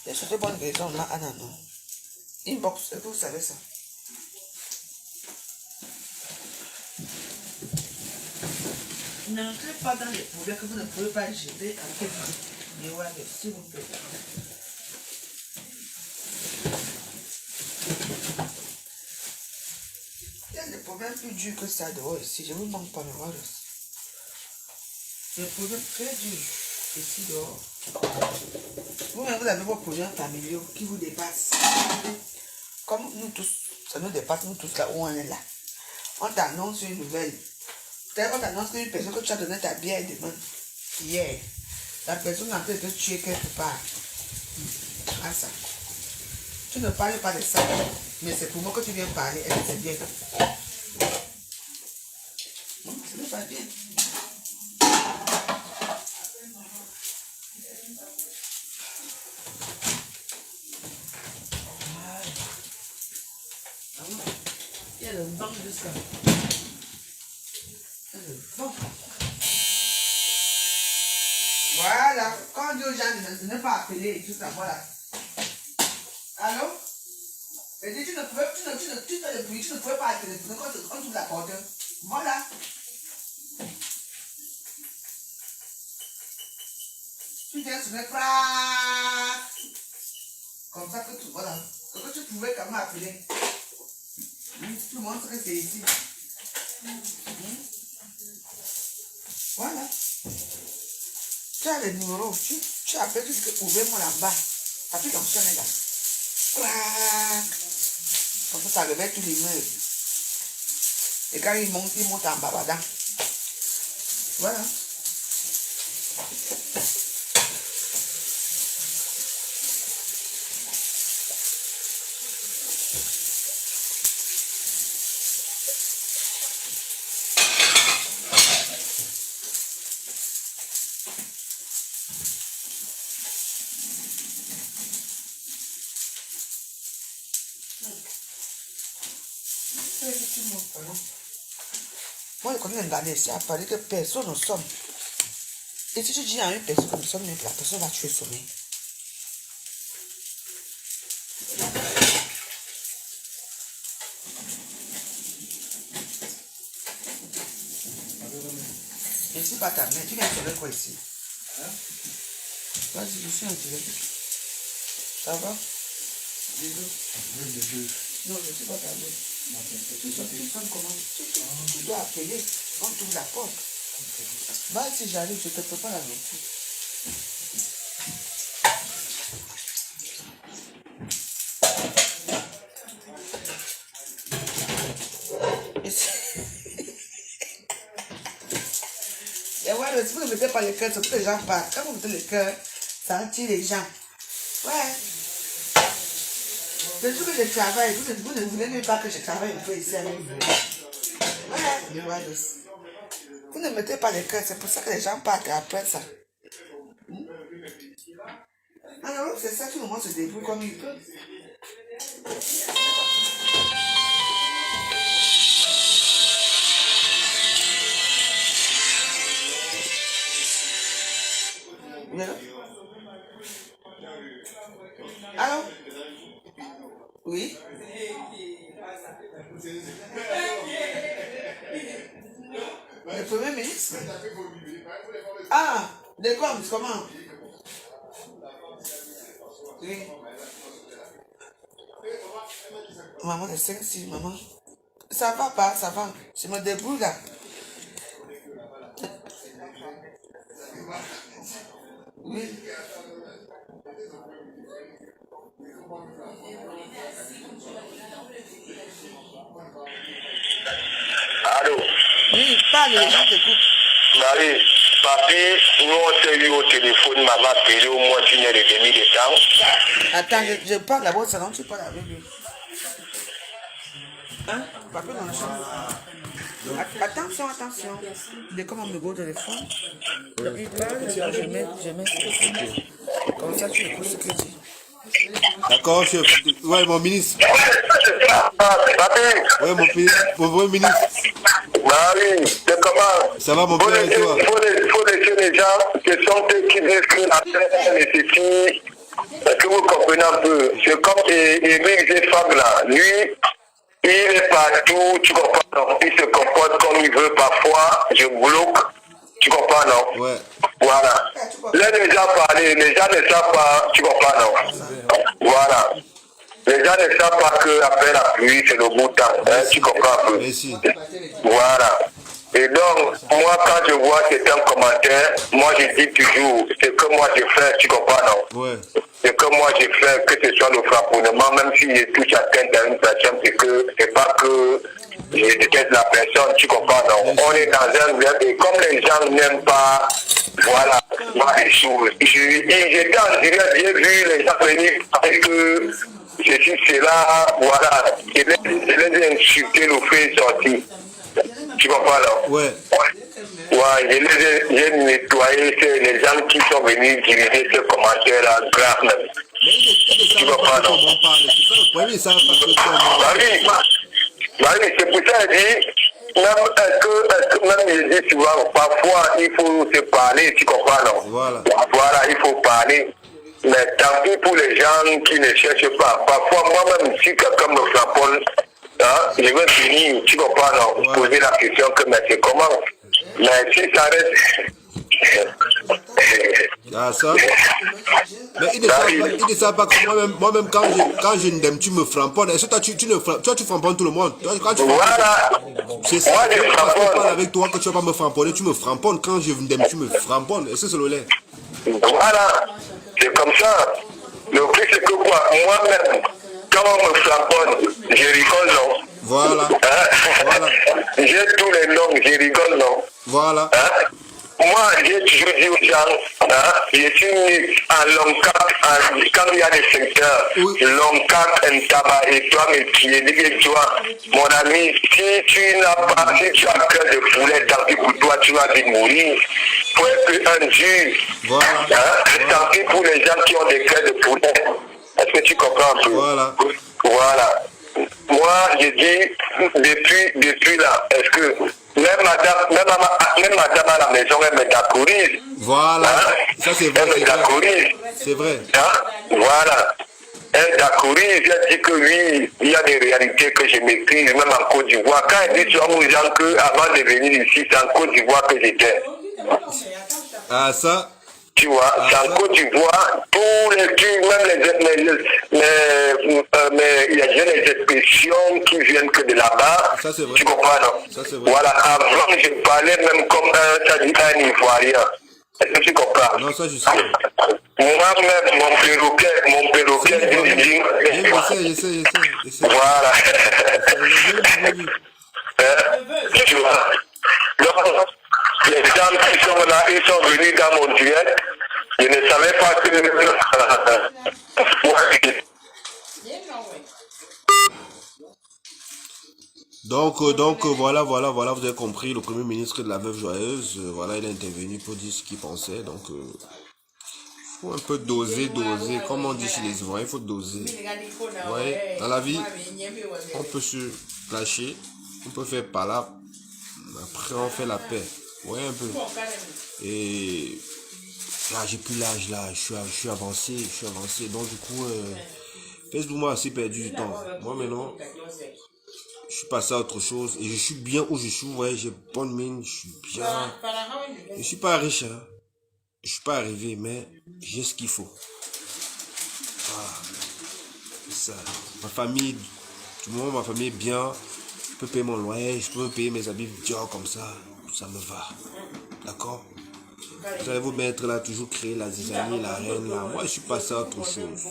Il y a surtout bonne raison, maman Anna, non. Inbox, est-ce que vous savez ça? N'entrez pas dans les poubelles que vous ne pouvez pas gérer avec des wagons, s'il vous plaît. Il y a des problèmes plus durs que ça dehors ici. Je ne vous manque pas de voir aussi. Des problèmes très durs ici dehors. Vous-même, vous avez vos problèmes familiaux qui vous dépassent. Comme nous tous, ça nous dépasse, nous tous là où on est là. On t'annonce une nouvelle. On t'annonce qu'une personne que tu as donné ta bière demain, hier, la personne a peut-être tué quelque part. Ah ça. Tu ne parles pas de ça, mais c'est pour moi que tu viens parler. Est-ce que c'est bien? Non, ce n'est pas bien. Il y a le vent jusqu'à. Voilà, quand on dit aux gens de ne pas appeler et tout ça, voilà. Allô? Et dit, tu fais le bruit, tu ne pouvais pas téléphoner quand on trouve la porte. Voilà. Tu viens sonner, comme ça que tu, voilà. Que tu pouvais quand même appeler. Tu montres que c'est ici. Voilà. Tu as le numéro, tu appelles, tu dis que ouvrez-moi là-bas. Appuie ton chien là. Comme ça, ça réveille tous les meubles. Et quand il monte en babada. Voilà. Moi, je connais un gars ici à Paris que personne ne sonne. Et si tu dis à une personne que nous sommes, la personne va tuer sonner. Et si pas ta mère, tu viens sonner quoi ici? Vas-y, je suis en direct. Ça va? Non, je ne suis pas ta mère. Tu sonnes comment? Tu dois appeler. On t'ouvre la porte. Bah, si j'arrive, je te prépare la nourriture. Et ouais, si vous ne mettez pas le cœur, c'est pour que les gens partent. Quand vous mettez le cœur, ça attire les gens. Ouais. Le jour que je travaille, vous ne voulez même pas que je travaille un peu ici avec vous. Ouais, ouais. Vous ne mettez pas le cœur, c'est pour ça que les gens partent après ça. Alors, c'est ça, tout le monde se débrouille comme il peut. Oui, allô? Allô? Oui? Le Premier ministre? Ah, de quoi? Comment? Oui. Maman, de 5-6, maman. Ça va pas, ça va. Je me débrouille là. Oui. Allô? Oui, parle, les gens t'écoutent. Marie. Papi, nous on s'est eu au téléphone, maman appelé au moins 1h30 de temps. Attends, je parle d'abord, ça non, tu parles avec lui. Hein? Papi dans la chambre. Attention, attention. Dès comme on me go au téléphone, il parle, je mets. Comme ça, tu écoutes ce que je dis. D'accord, chef. Ouais, mon ministre. Papi, Ouais, mon ministre. bah oui, c'est comment? Ça va, mon père, et toi? Il faut laisser les gens, ce sont eux qui disent que la terre nécessite. Est-ce que vous comprenez un peu? C'est comme Émile Fab là. Lui, il est partout, tu comprends, non? Il se comporte comme il veut parfois, je bloque, tu comprends, non? Ouais. Voilà. Les gens parlent, les gens ne savent pas, tu comprends, non? Voilà. Les gens ne savent pas qu'après la pluie, c'est le beau temps, hein, tu comprends un peu? Merci. Voilà. Et donc, moi, quand je vois certains commentaires, moi, je dis toujours, c'est que moi, je fais, tu comprends, non? Ouais. C'est que moi, je fais, que ce soit le frapponnement, même si je touche atteinte à une personne, c'est pas que je déteste la personne, tu comprends, non? On est dans un lien, et comme les gens n'aiment pas, voilà, les choses. J'étais en direct, j'ai vu les gens venir avec que je suis cela, voilà, je les ai insultés, le fait sorti. Tu comprends, non? Ouais. Ouais, j'ai nettoyé les gens qui sont venus diriger ce commentaire-là, grave même. Tu comprends, non? Ouais, mais ça va pas. Bah oui, c'est pour ça que je dis, même je dis souvent, parfois il faut se parler, tu comprends, non? Voilà. Voilà, il faut parler. Mais tant pis pour les gens qui ne cherchent pas. Parfois, moi-même, si quelqu'un me frapponne, hein, je vais finir, tu comprends, non? Poser la question que, mais c'est comment? Mais si ça reste... Ah, ça? Mais il ne savent pas que moi-même quand je n'aime, tu me framponnes. Est-ce que toi, tu framponnes tout le monde? Quand tu voilà. C'est ça. Moi, je Parce que je framponne. parle avec toi que tu ne vas pas me framponner, tu me framponnes. Quand je n'aime, tu me framponnes. Est-ce que c'est le lait? Voilà. C'est comme ça. Le plus, c'est que quoi? Moi-même, quand on me framponne, je rigole, non? Voilà. Hein? Voilà. J'ai tous les noms, je rigole, non? Voilà. Hein? Moi, j'ai toujours dit aux gens, hein, je suis né en Longcat, quand il y a des secteurs, Oui. Longcat, un tabac, et toi, mes pieds, et toi, mon ami, si tu n'as pas, si tu as cœur de poulet, tant pis pour toi, tu vas vite mourir. Faut être un Dieu. Voilà. Hein? Tant pis pour les gens qui ont des cœurs de poulet. Est-ce que tu comprends un peu? Voilà. Voilà. Moi, je dis, depuis là, est-ce que même madame à la maison, elle me d'accorder. Voilà. Hein? Ça, c'est Elle me vrai. d'accorder. C'est vrai. Hein? Voilà. Elle d'accorder, j'ai dit que oui, il y a des réalités que je maîtrise, même en Côte d'Ivoire. Quand elle dit sur aux gens qu'avant de venir ici, c'est en Côte d'Ivoire que j'étais. Ah, ça? Tu vois, c'est en Côte d'Ivoire, tous les trucs, même il y a des expressions qui viennent que de là-bas. Ça, c'est vrai. Tu comprends, non? Ça, c'est vrai. Voilà, avant, je parlais même comme un Ivoirien. Est-ce que tu comprends? Non, ça, je sais. Moi-même, mon perroquet, Je sais. voilà. Tu vois? Donc, les gens qui sont là, ils sont venus dans mon direct. Je ne savais pas que... Donc voilà, vous avez compris, le premier ministre de la Veuve Joyeuse, voilà, il est intervenu pour dire ce qu'il pensait. Donc, il faut un peu doser, comme on dit chez les Ivoiriens, il faut doser. Ouais, dans la vie, on peut se lâcher, on peut faire par là, après on fait la paix. Ouais, un peu. Et là, j'ai plus l'âge, là, je suis avancé. Donc, du coup, Facebook m'a assez perdu du temps. Moi, maintenant, je suis passé à autre chose et je suis bien où je suis. Ouais, j'ai bonne mine, je suis bien. Je suis pas riche, hein. Je suis pas arrivé, mais j'ai ce qu'il faut. Voilà. C'est ça. Ma famille, du moment où ma famille est bien, je peux payer mon loyer, je peux me payer mes habits Dior comme ça. Ça me va. D'accord? Vous allez vous mettre là, toujours créer la zizanie, la reine là. Moi, je suis passé à autre chose.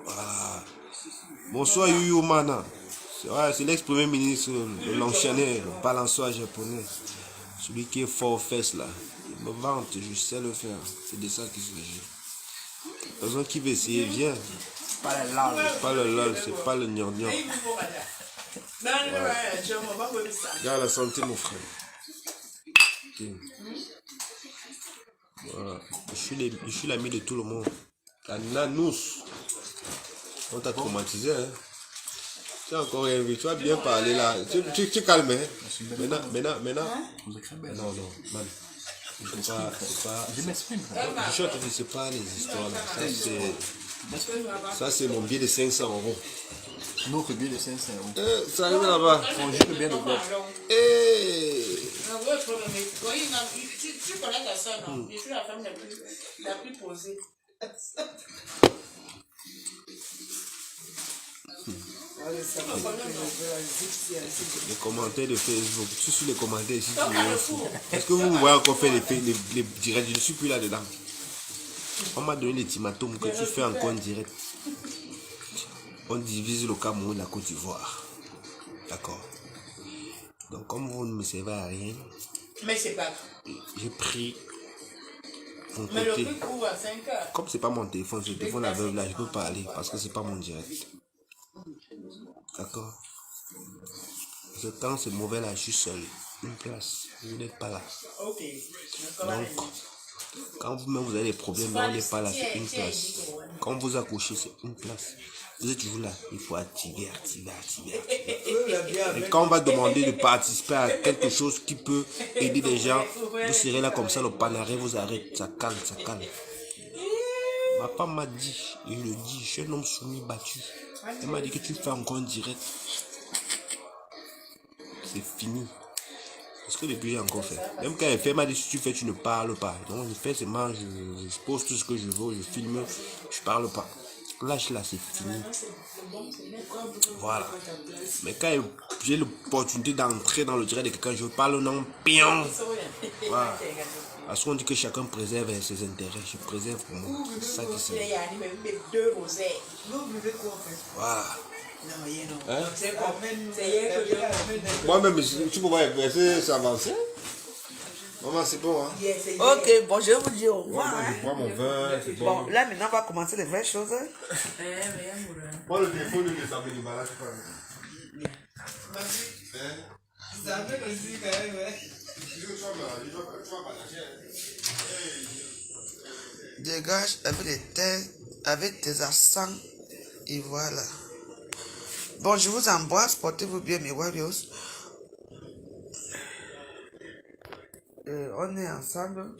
Voilà. Bonsoir, Yuyu Mana. C'est l'ex-premier ministre, l'ancien balançoire japonais. Celui qui est fort aux fesses là. me vante, je sais le faire. C'est de ça qu'il s'agit. La personne qui veut essayer, viens. Pas le lol. C'est pas le lol, c'est pas le gnangnan. Garde la santé, mon frère. Ok. Voilà. Je suis l'ami de tout le monde. La nanous. On t'a traumatisé, hein. Tu as encore rien vu. Tu vas bien parler là. Tu calmes, hein. Maintenant. Non, man. C'est pas. Je m'exprime. Je suis en train de dire, c'est pas les histoires là. Ça, c'est mon billet de 500 €. Notre billet de 500 €. Ça arrive là-bas. On joue bien le bloc. Tu connais ta soeur, non? Je suis la femme la plus posée. Les commentaires de Facebook, je suis sur les commentaires ici. Est-ce que vous me voyez encore faire les directs? Je ne suis plus là-dedans. On m'a donné l'ultimatum que tu fais encore un direct. On divise le Cameroun et la Côte d'Ivoire. D'accord. Donc comme vous ne me servez à rien, Mais c'est pas grave. j'ai pris mon Mais le côté. prix couvre à 5 heures. Comme c'est pas mon téléphone, c'est le téléphone de la veuve là, je peux parler parce que c'est pas mon direct. D'accord. Ce temps c'est mauvais là, je suis seul. Une place, vous n'êtes pas là. Ok. Donc, quand vous-même vous avez des problèmes, on n'est pas là, c'est une place. Quand vous accouchez, c'est une place. Vous êtes toujours là, il faut activer. Et quand on va demander de participer à quelque chose qui peut aider les gens, vous serez là comme ça, le panaret vous arrête, ça calme. Ma femme m'a dit, et je le dis, je suis un homme soumis, battu. Elle m'a dit que tu fais encore un direct. C'est fini. Parce que depuis j'ai encore fait. Même quand elle fait, elle m'a dit si tu fais, tu ne parles pas. Donc je fais seulement, je pose tout ce que je veux, je filme, je parle pas. Lâche là, c'est fini. Voilà. Mais quand j'ai l'opportunité d'entrer dans le direct de quelqu'un, je parle non, pion. Voilà. Parce qu'on dit que chacun préserve ses intérêts. Je préserve pour moi. C'est ça qui c'est. Voilà. Hein? Moi-même, tu peux voir, c'est avancé. Maman, c'est bon, hein? Ok, bon, je vais vous dire au revoir. Je bois mon vin, c'est bon. Bon, là maintenant, on va commencer les vraies choses. Moi, le téléphone de Samé du malade, tu parles. Dégage avec des têtes, avec des accents, et voilà. Bon, je vous embrasse, portez-vous bien, mes warriors. On est ensemble,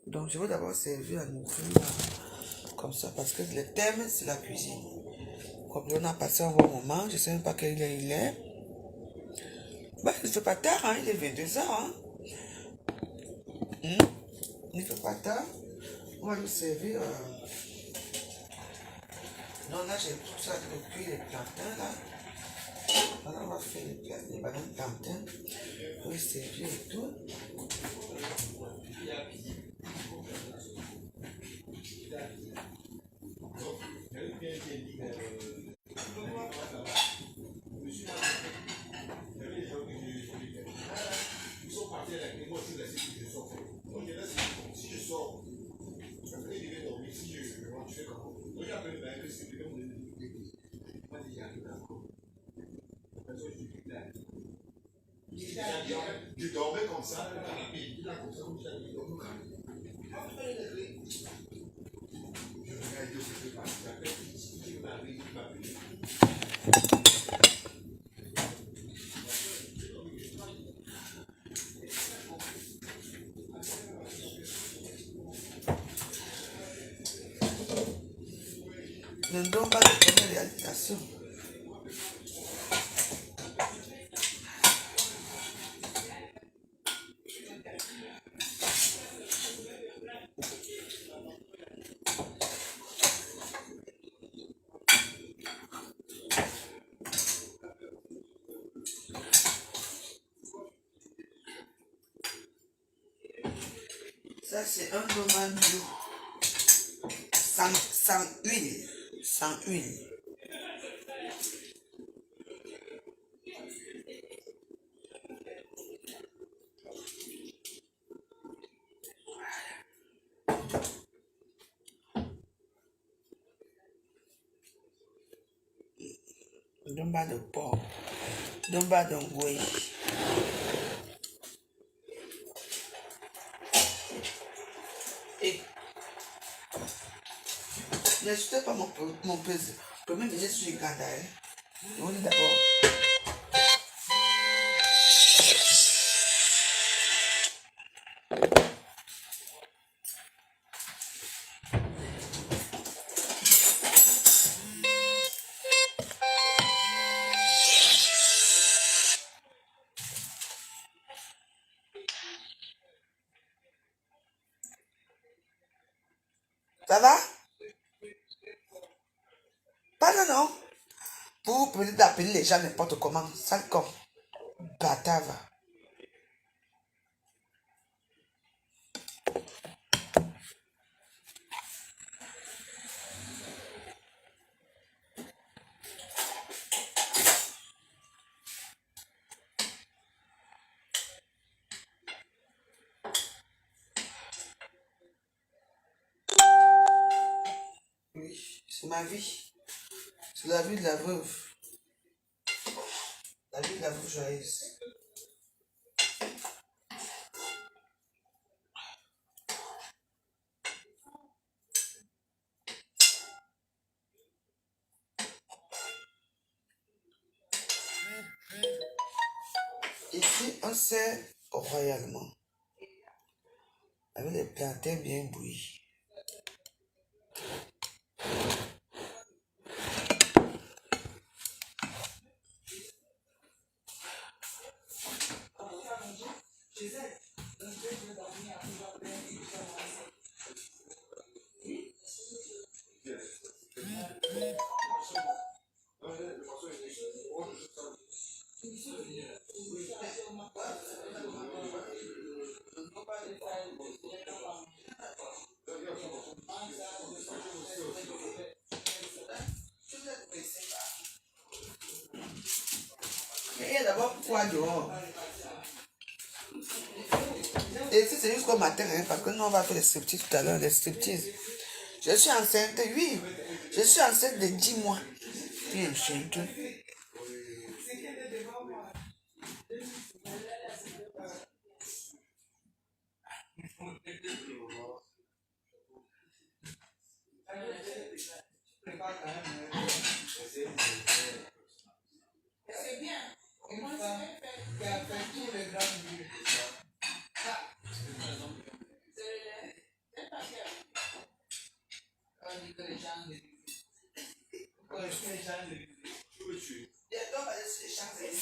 donc je vais d'abord servir à nourrir comme ça, parce que le thème, c'est la cuisine. Comme on a passé un bon moment, je ne sais même pas quelle heure il est. Bah, il ne fait pas tard, hein, il est 22h. Hein. Il ne fait pas tard. On va nous servir. Non, là, j'ai tout ça de cuire les plantains, là. Maintenant, on va faire les bananes plantains. On va les servir et tout. Tu dormais comme ça. Ne donne pas de première réalisation. Ça, c'est un domaine bio. Sans huile. Sans huile. Domba de porc. Domba d'ongoué. Et n'ajoutez pas mon premier ministre sur Uganda. On est d'abord. Ça va? Pas non. Vous pouvez appeler les gens n'importe comment. Ça comme bâtard. Oui, c'est ma vie. C'est la vie de la veuve. La vie de la veuve joyeuse. Ici, on sert royalement. Avec les plantains bien bouillis. Mais d'abord, pourquoi dehors? Et si c'est jusqu'au matin, hein, parce que nous on va faire les striptease tout à l'heure, les striptease. Je suis enceinte, oui. Je suis enceinte de 10 mois. Puis enceinte. C'est bien. Une femme qui a fait tous les grands buts. On dit que les gens les bientôt on va aller sur les Champs-Élysées.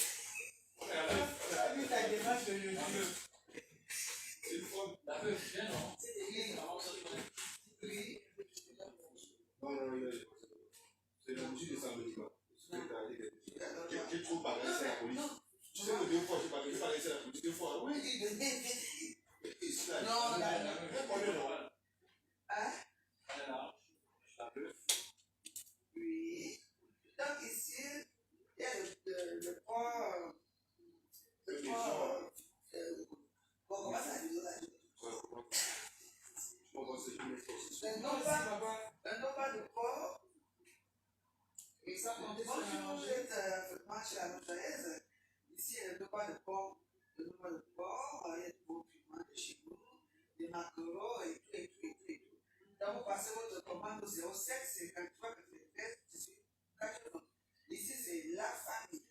C'est la musique de samedi. J'ai trop parlé à la police. Tu sais que 2 fois, j'ai parlé à la police 2 fois. Oui, non, hein? Oui. Donc ici, il y a le port. Comment ça dit là? Un nombre de porc. Et ça compte sur vous êtes marché à notre aise. Ici, il y a le nombre de porc. Le nombre de porc, il y a de beaux piments de chez nous, des maquereaux et tout. Donc, vous passez votre commande au 07 53 93 18 80. Ici, c'est la famille.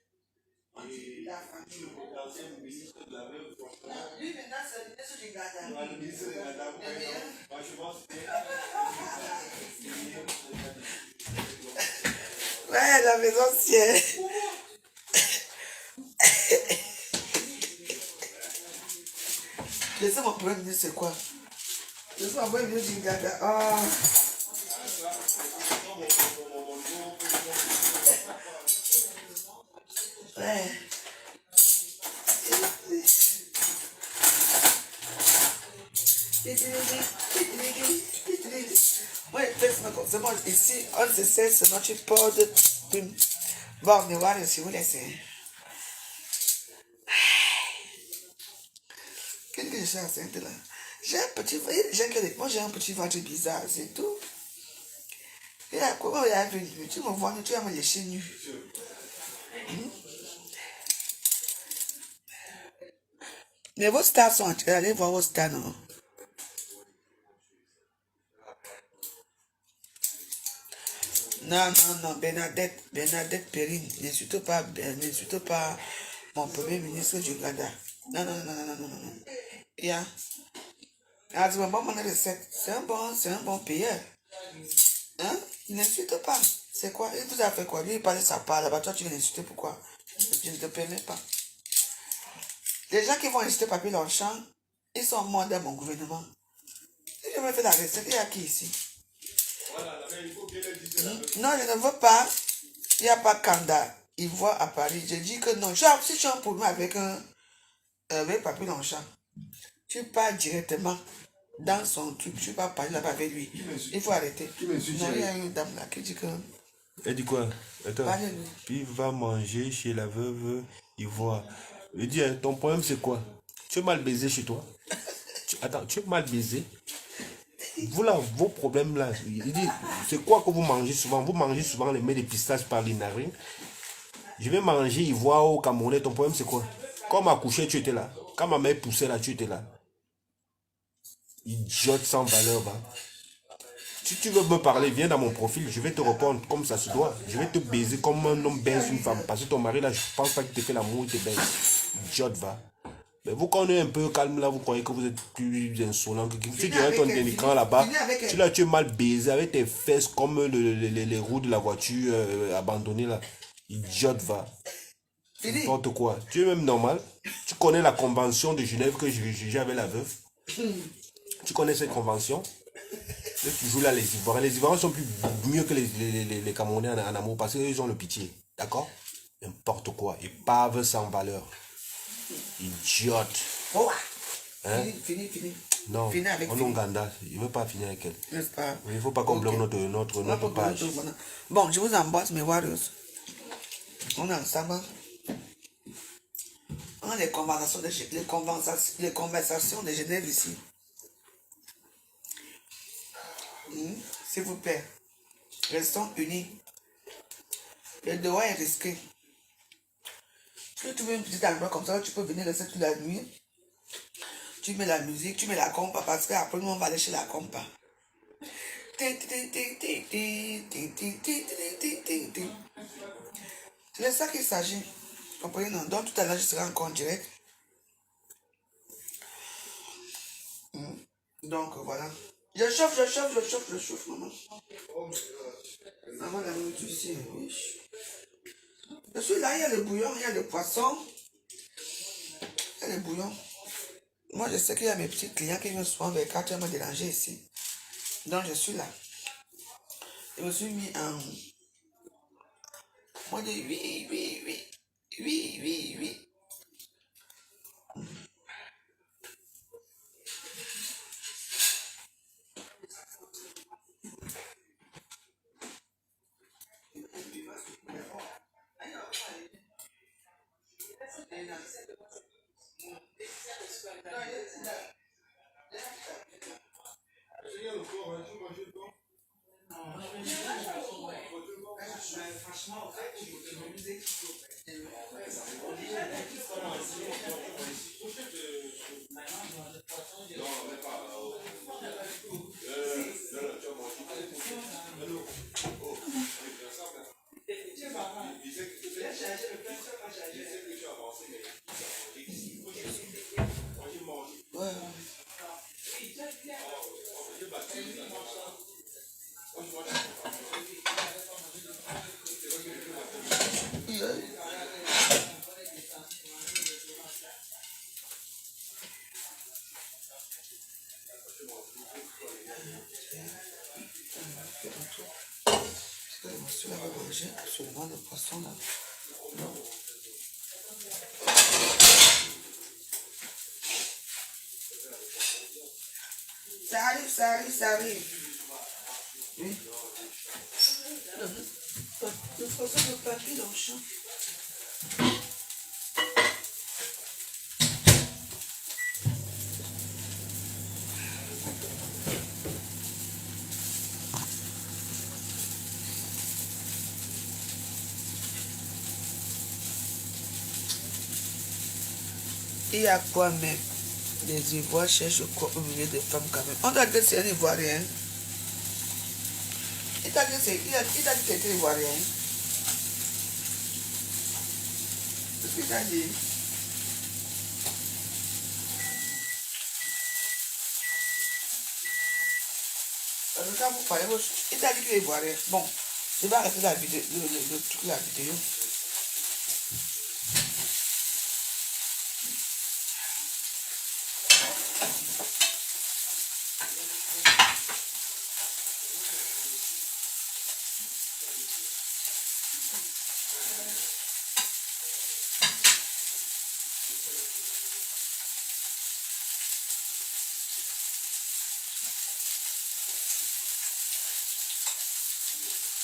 On dit la famille. L'ancien ministre de la veuve, franchement. Lui, maintenant, c'est le ministre du Ghana. Le ministre de la dame, moi je pense que ouais, la maison tienne. Laissez mon premier ministre, c'est quoi? Laissez mon premier ministre du Ghana. Ah. Ouais. Ouais, c'est bon, ici, on se sait, c'est notre port de plume. Bon, on va voir si vous laissez. Qu'est-ce que je suis enceinte là? J'ai un petit, moi j'ai un petit ventre bizarre, c'est tout. Et là, comment il y a venu? Tu me vois, tu vas me lécher nu. Mais vos stars sont entrés. Allez voir vos stars, non? Non, non, non, Bernadette Perrine, n'insulte pas mon premier ministre du Ghana. Non, non, non, non, non, non, non. Yeah. Ah, c'est un bon mon recette. C'est un bon payeur. Hein? Il n'insulte pas. C'est quoi? Il vous a fait quoi? Lui, il parle de sa part là-bas. Toi, tu veux l'insulter pourquoi? Je ne te permets pas. Les gens qui vont insulter Papy Longchamp, ils sont morts dans mon gouvernement. Si je me fais la recette, il y a qui ici? Non, je ne veux pas. Il n'y a pas Kanda. Il voit à Paris. Je dis que non. Si tu as un problème avec Papy Longchamp, tu pars directement dans son truc. Tu vas parler là-bas avec lui. Il faut arrêter. Non, il y a une dame là qui dit que... Elle dit quoi? Attends. Parlez-lui. Puis il va manger chez la veuve Ivoire. Il dit, hein, ton problème c'est quoi? Tu es mal baisé chez toi? Attends, tu es mal baisé? Vous là, vos problèmes là, il dit, c'est quoi que vous mangez souvent? Vous mangez souvent les mets de pistaches par les narines. Je vais manger Ivoire au Camerounais, ton problème c'est quoi? Quand m'a couché, tu étais là. Quand ma mère poussait là, tu étais là. Idiote sans valeur, bah. Si tu veux me parler, viens dans mon profil, je vais te répondre comme ça se doit. Je vais te baiser comme un homme baise une femme. Parce que ton mari là, je pense pas qu'il te fait l'amour, il te baise. Idiote, va. Mais vous, quand on est un peu calme là, vous croyez que vous êtes plus insolent que quelqu'un. Tu dirais ton écran là-bas, tu es mal baisé avec tes fesses comme les roues de la voiture abandonnée là. Idiote, va. N'importe quoi. Tu es même normal. Tu connais la convention de Genève que j'ai avec la veuve. Tu connais cette convention? Tu joues là les Ivoiriens. Les Ivoiriens sont mieux que les Camerounais en amour parce qu'ils ont le pitié. D'accord? N'importe quoi. Ils parlent sans valeur. Idiote. Oh, Hein? fini. Non, Fini avec on est Ouganda. Il ne veut pas finir avec elle. N'est-ce pas? Il ne faut pas qu'on bloque notre page. Bon, je vous embrasse, mes warriors. On est ensemble. On a les conversations de Genève ici. S'il vous plaît, restons unis. Le devoir est risqué. Si tu veux une petite endroit comme ça, tu peux venir rester toute la nuit. Tu mets la musique, tu mets la compa parce qu'après nous on va aller chez la compa. C'est de ça qu'il s'agit. Comprenez, non? Donc tout à l'heure je serai encore en direct. Donc voilà. Je chauffe, maman. Maman, la nourriture ici, oui. Je suis là, il y a le bouillon, il y a le poisson. Il y a le bouillon. Moi, je sais qu'il y a mes petits clients qui viennent souvent vers 4 heures me déranger ici. Donc, je suis là. Je me suis mis en... Moi, je dis oui. Absolument le poisson là. Non. Ça arrive. Oui. Le poisson de Papy Longchamp. Il y a quoi même? Les Ivoires cherchent quoi au milieu des femmes quand même? On t'a dit que c'est un Ivoirien. Il t'a dit que c'était Ivoirien. C'est ce qu'il t'a dit. Parce que quand vous parlez, il t'a dit qu'il est Ivoirien. Bon, je vais arrêter la vidéo, le truc, la vidéo.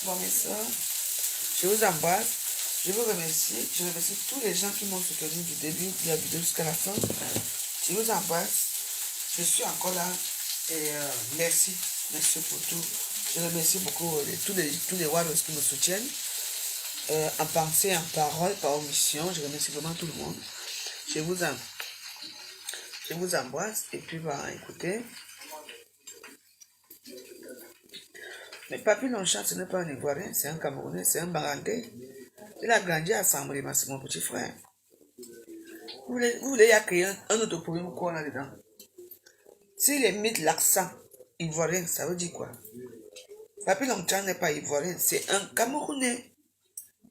Bon, mes soeurs, je vous embrasse. Je vous remercie. Je remercie tous les gens qui m'ont soutenu du début de la vidéo jusqu'à la fin. Je vous embrasse. Je suis encore là. Et merci. Merci pour tout. Je remercie beaucoup tous les warriors qui me soutiennent. En pensée, en parole, par omission. Je remercie vraiment tout le monde. Je vous embrasse. Et puis, écoutez. Mais Papy Longchamp, ce n'est pas un Ivoirien, c'est un Camerounais, c'est un Barangais. Il a grandi à Saint-Maurice, c'est mon petit frère. Vous voulez y créer un autre problème quoi là-dedans? S'il émite l'accent ivoirien, ça veut dire quoi? Papy Longchamp n'est pas ivoirien, c'est un Camerounais.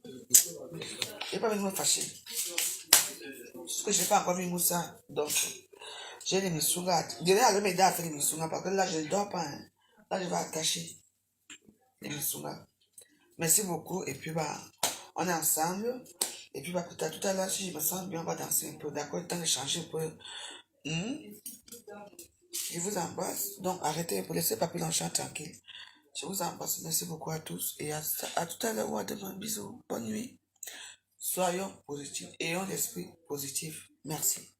Je n'ai pas envie de me fâcher. Parce que je n'ai pas encore mis Moussa. Donc, j'ai les Missunga. Je vais aller m'aider à faire les Missunga parce que là, je ne dors pas. Hein. Là, je vais attacher. Merci beaucoup et puis on est ensemble et puis peut-être tout à l'heure si je me sens bien on va danser un peu, d'accord, le temps de changer un peu. Je vous embrasse, donc arrêtez pour laisser Papy Longchamp tranquille. Je vous embrasse, merci beaucoup à tous et à tout à l'heure ou à demain. Bisous, bonne nuit, soyons positifs, ayons l'esprit positif. Merci.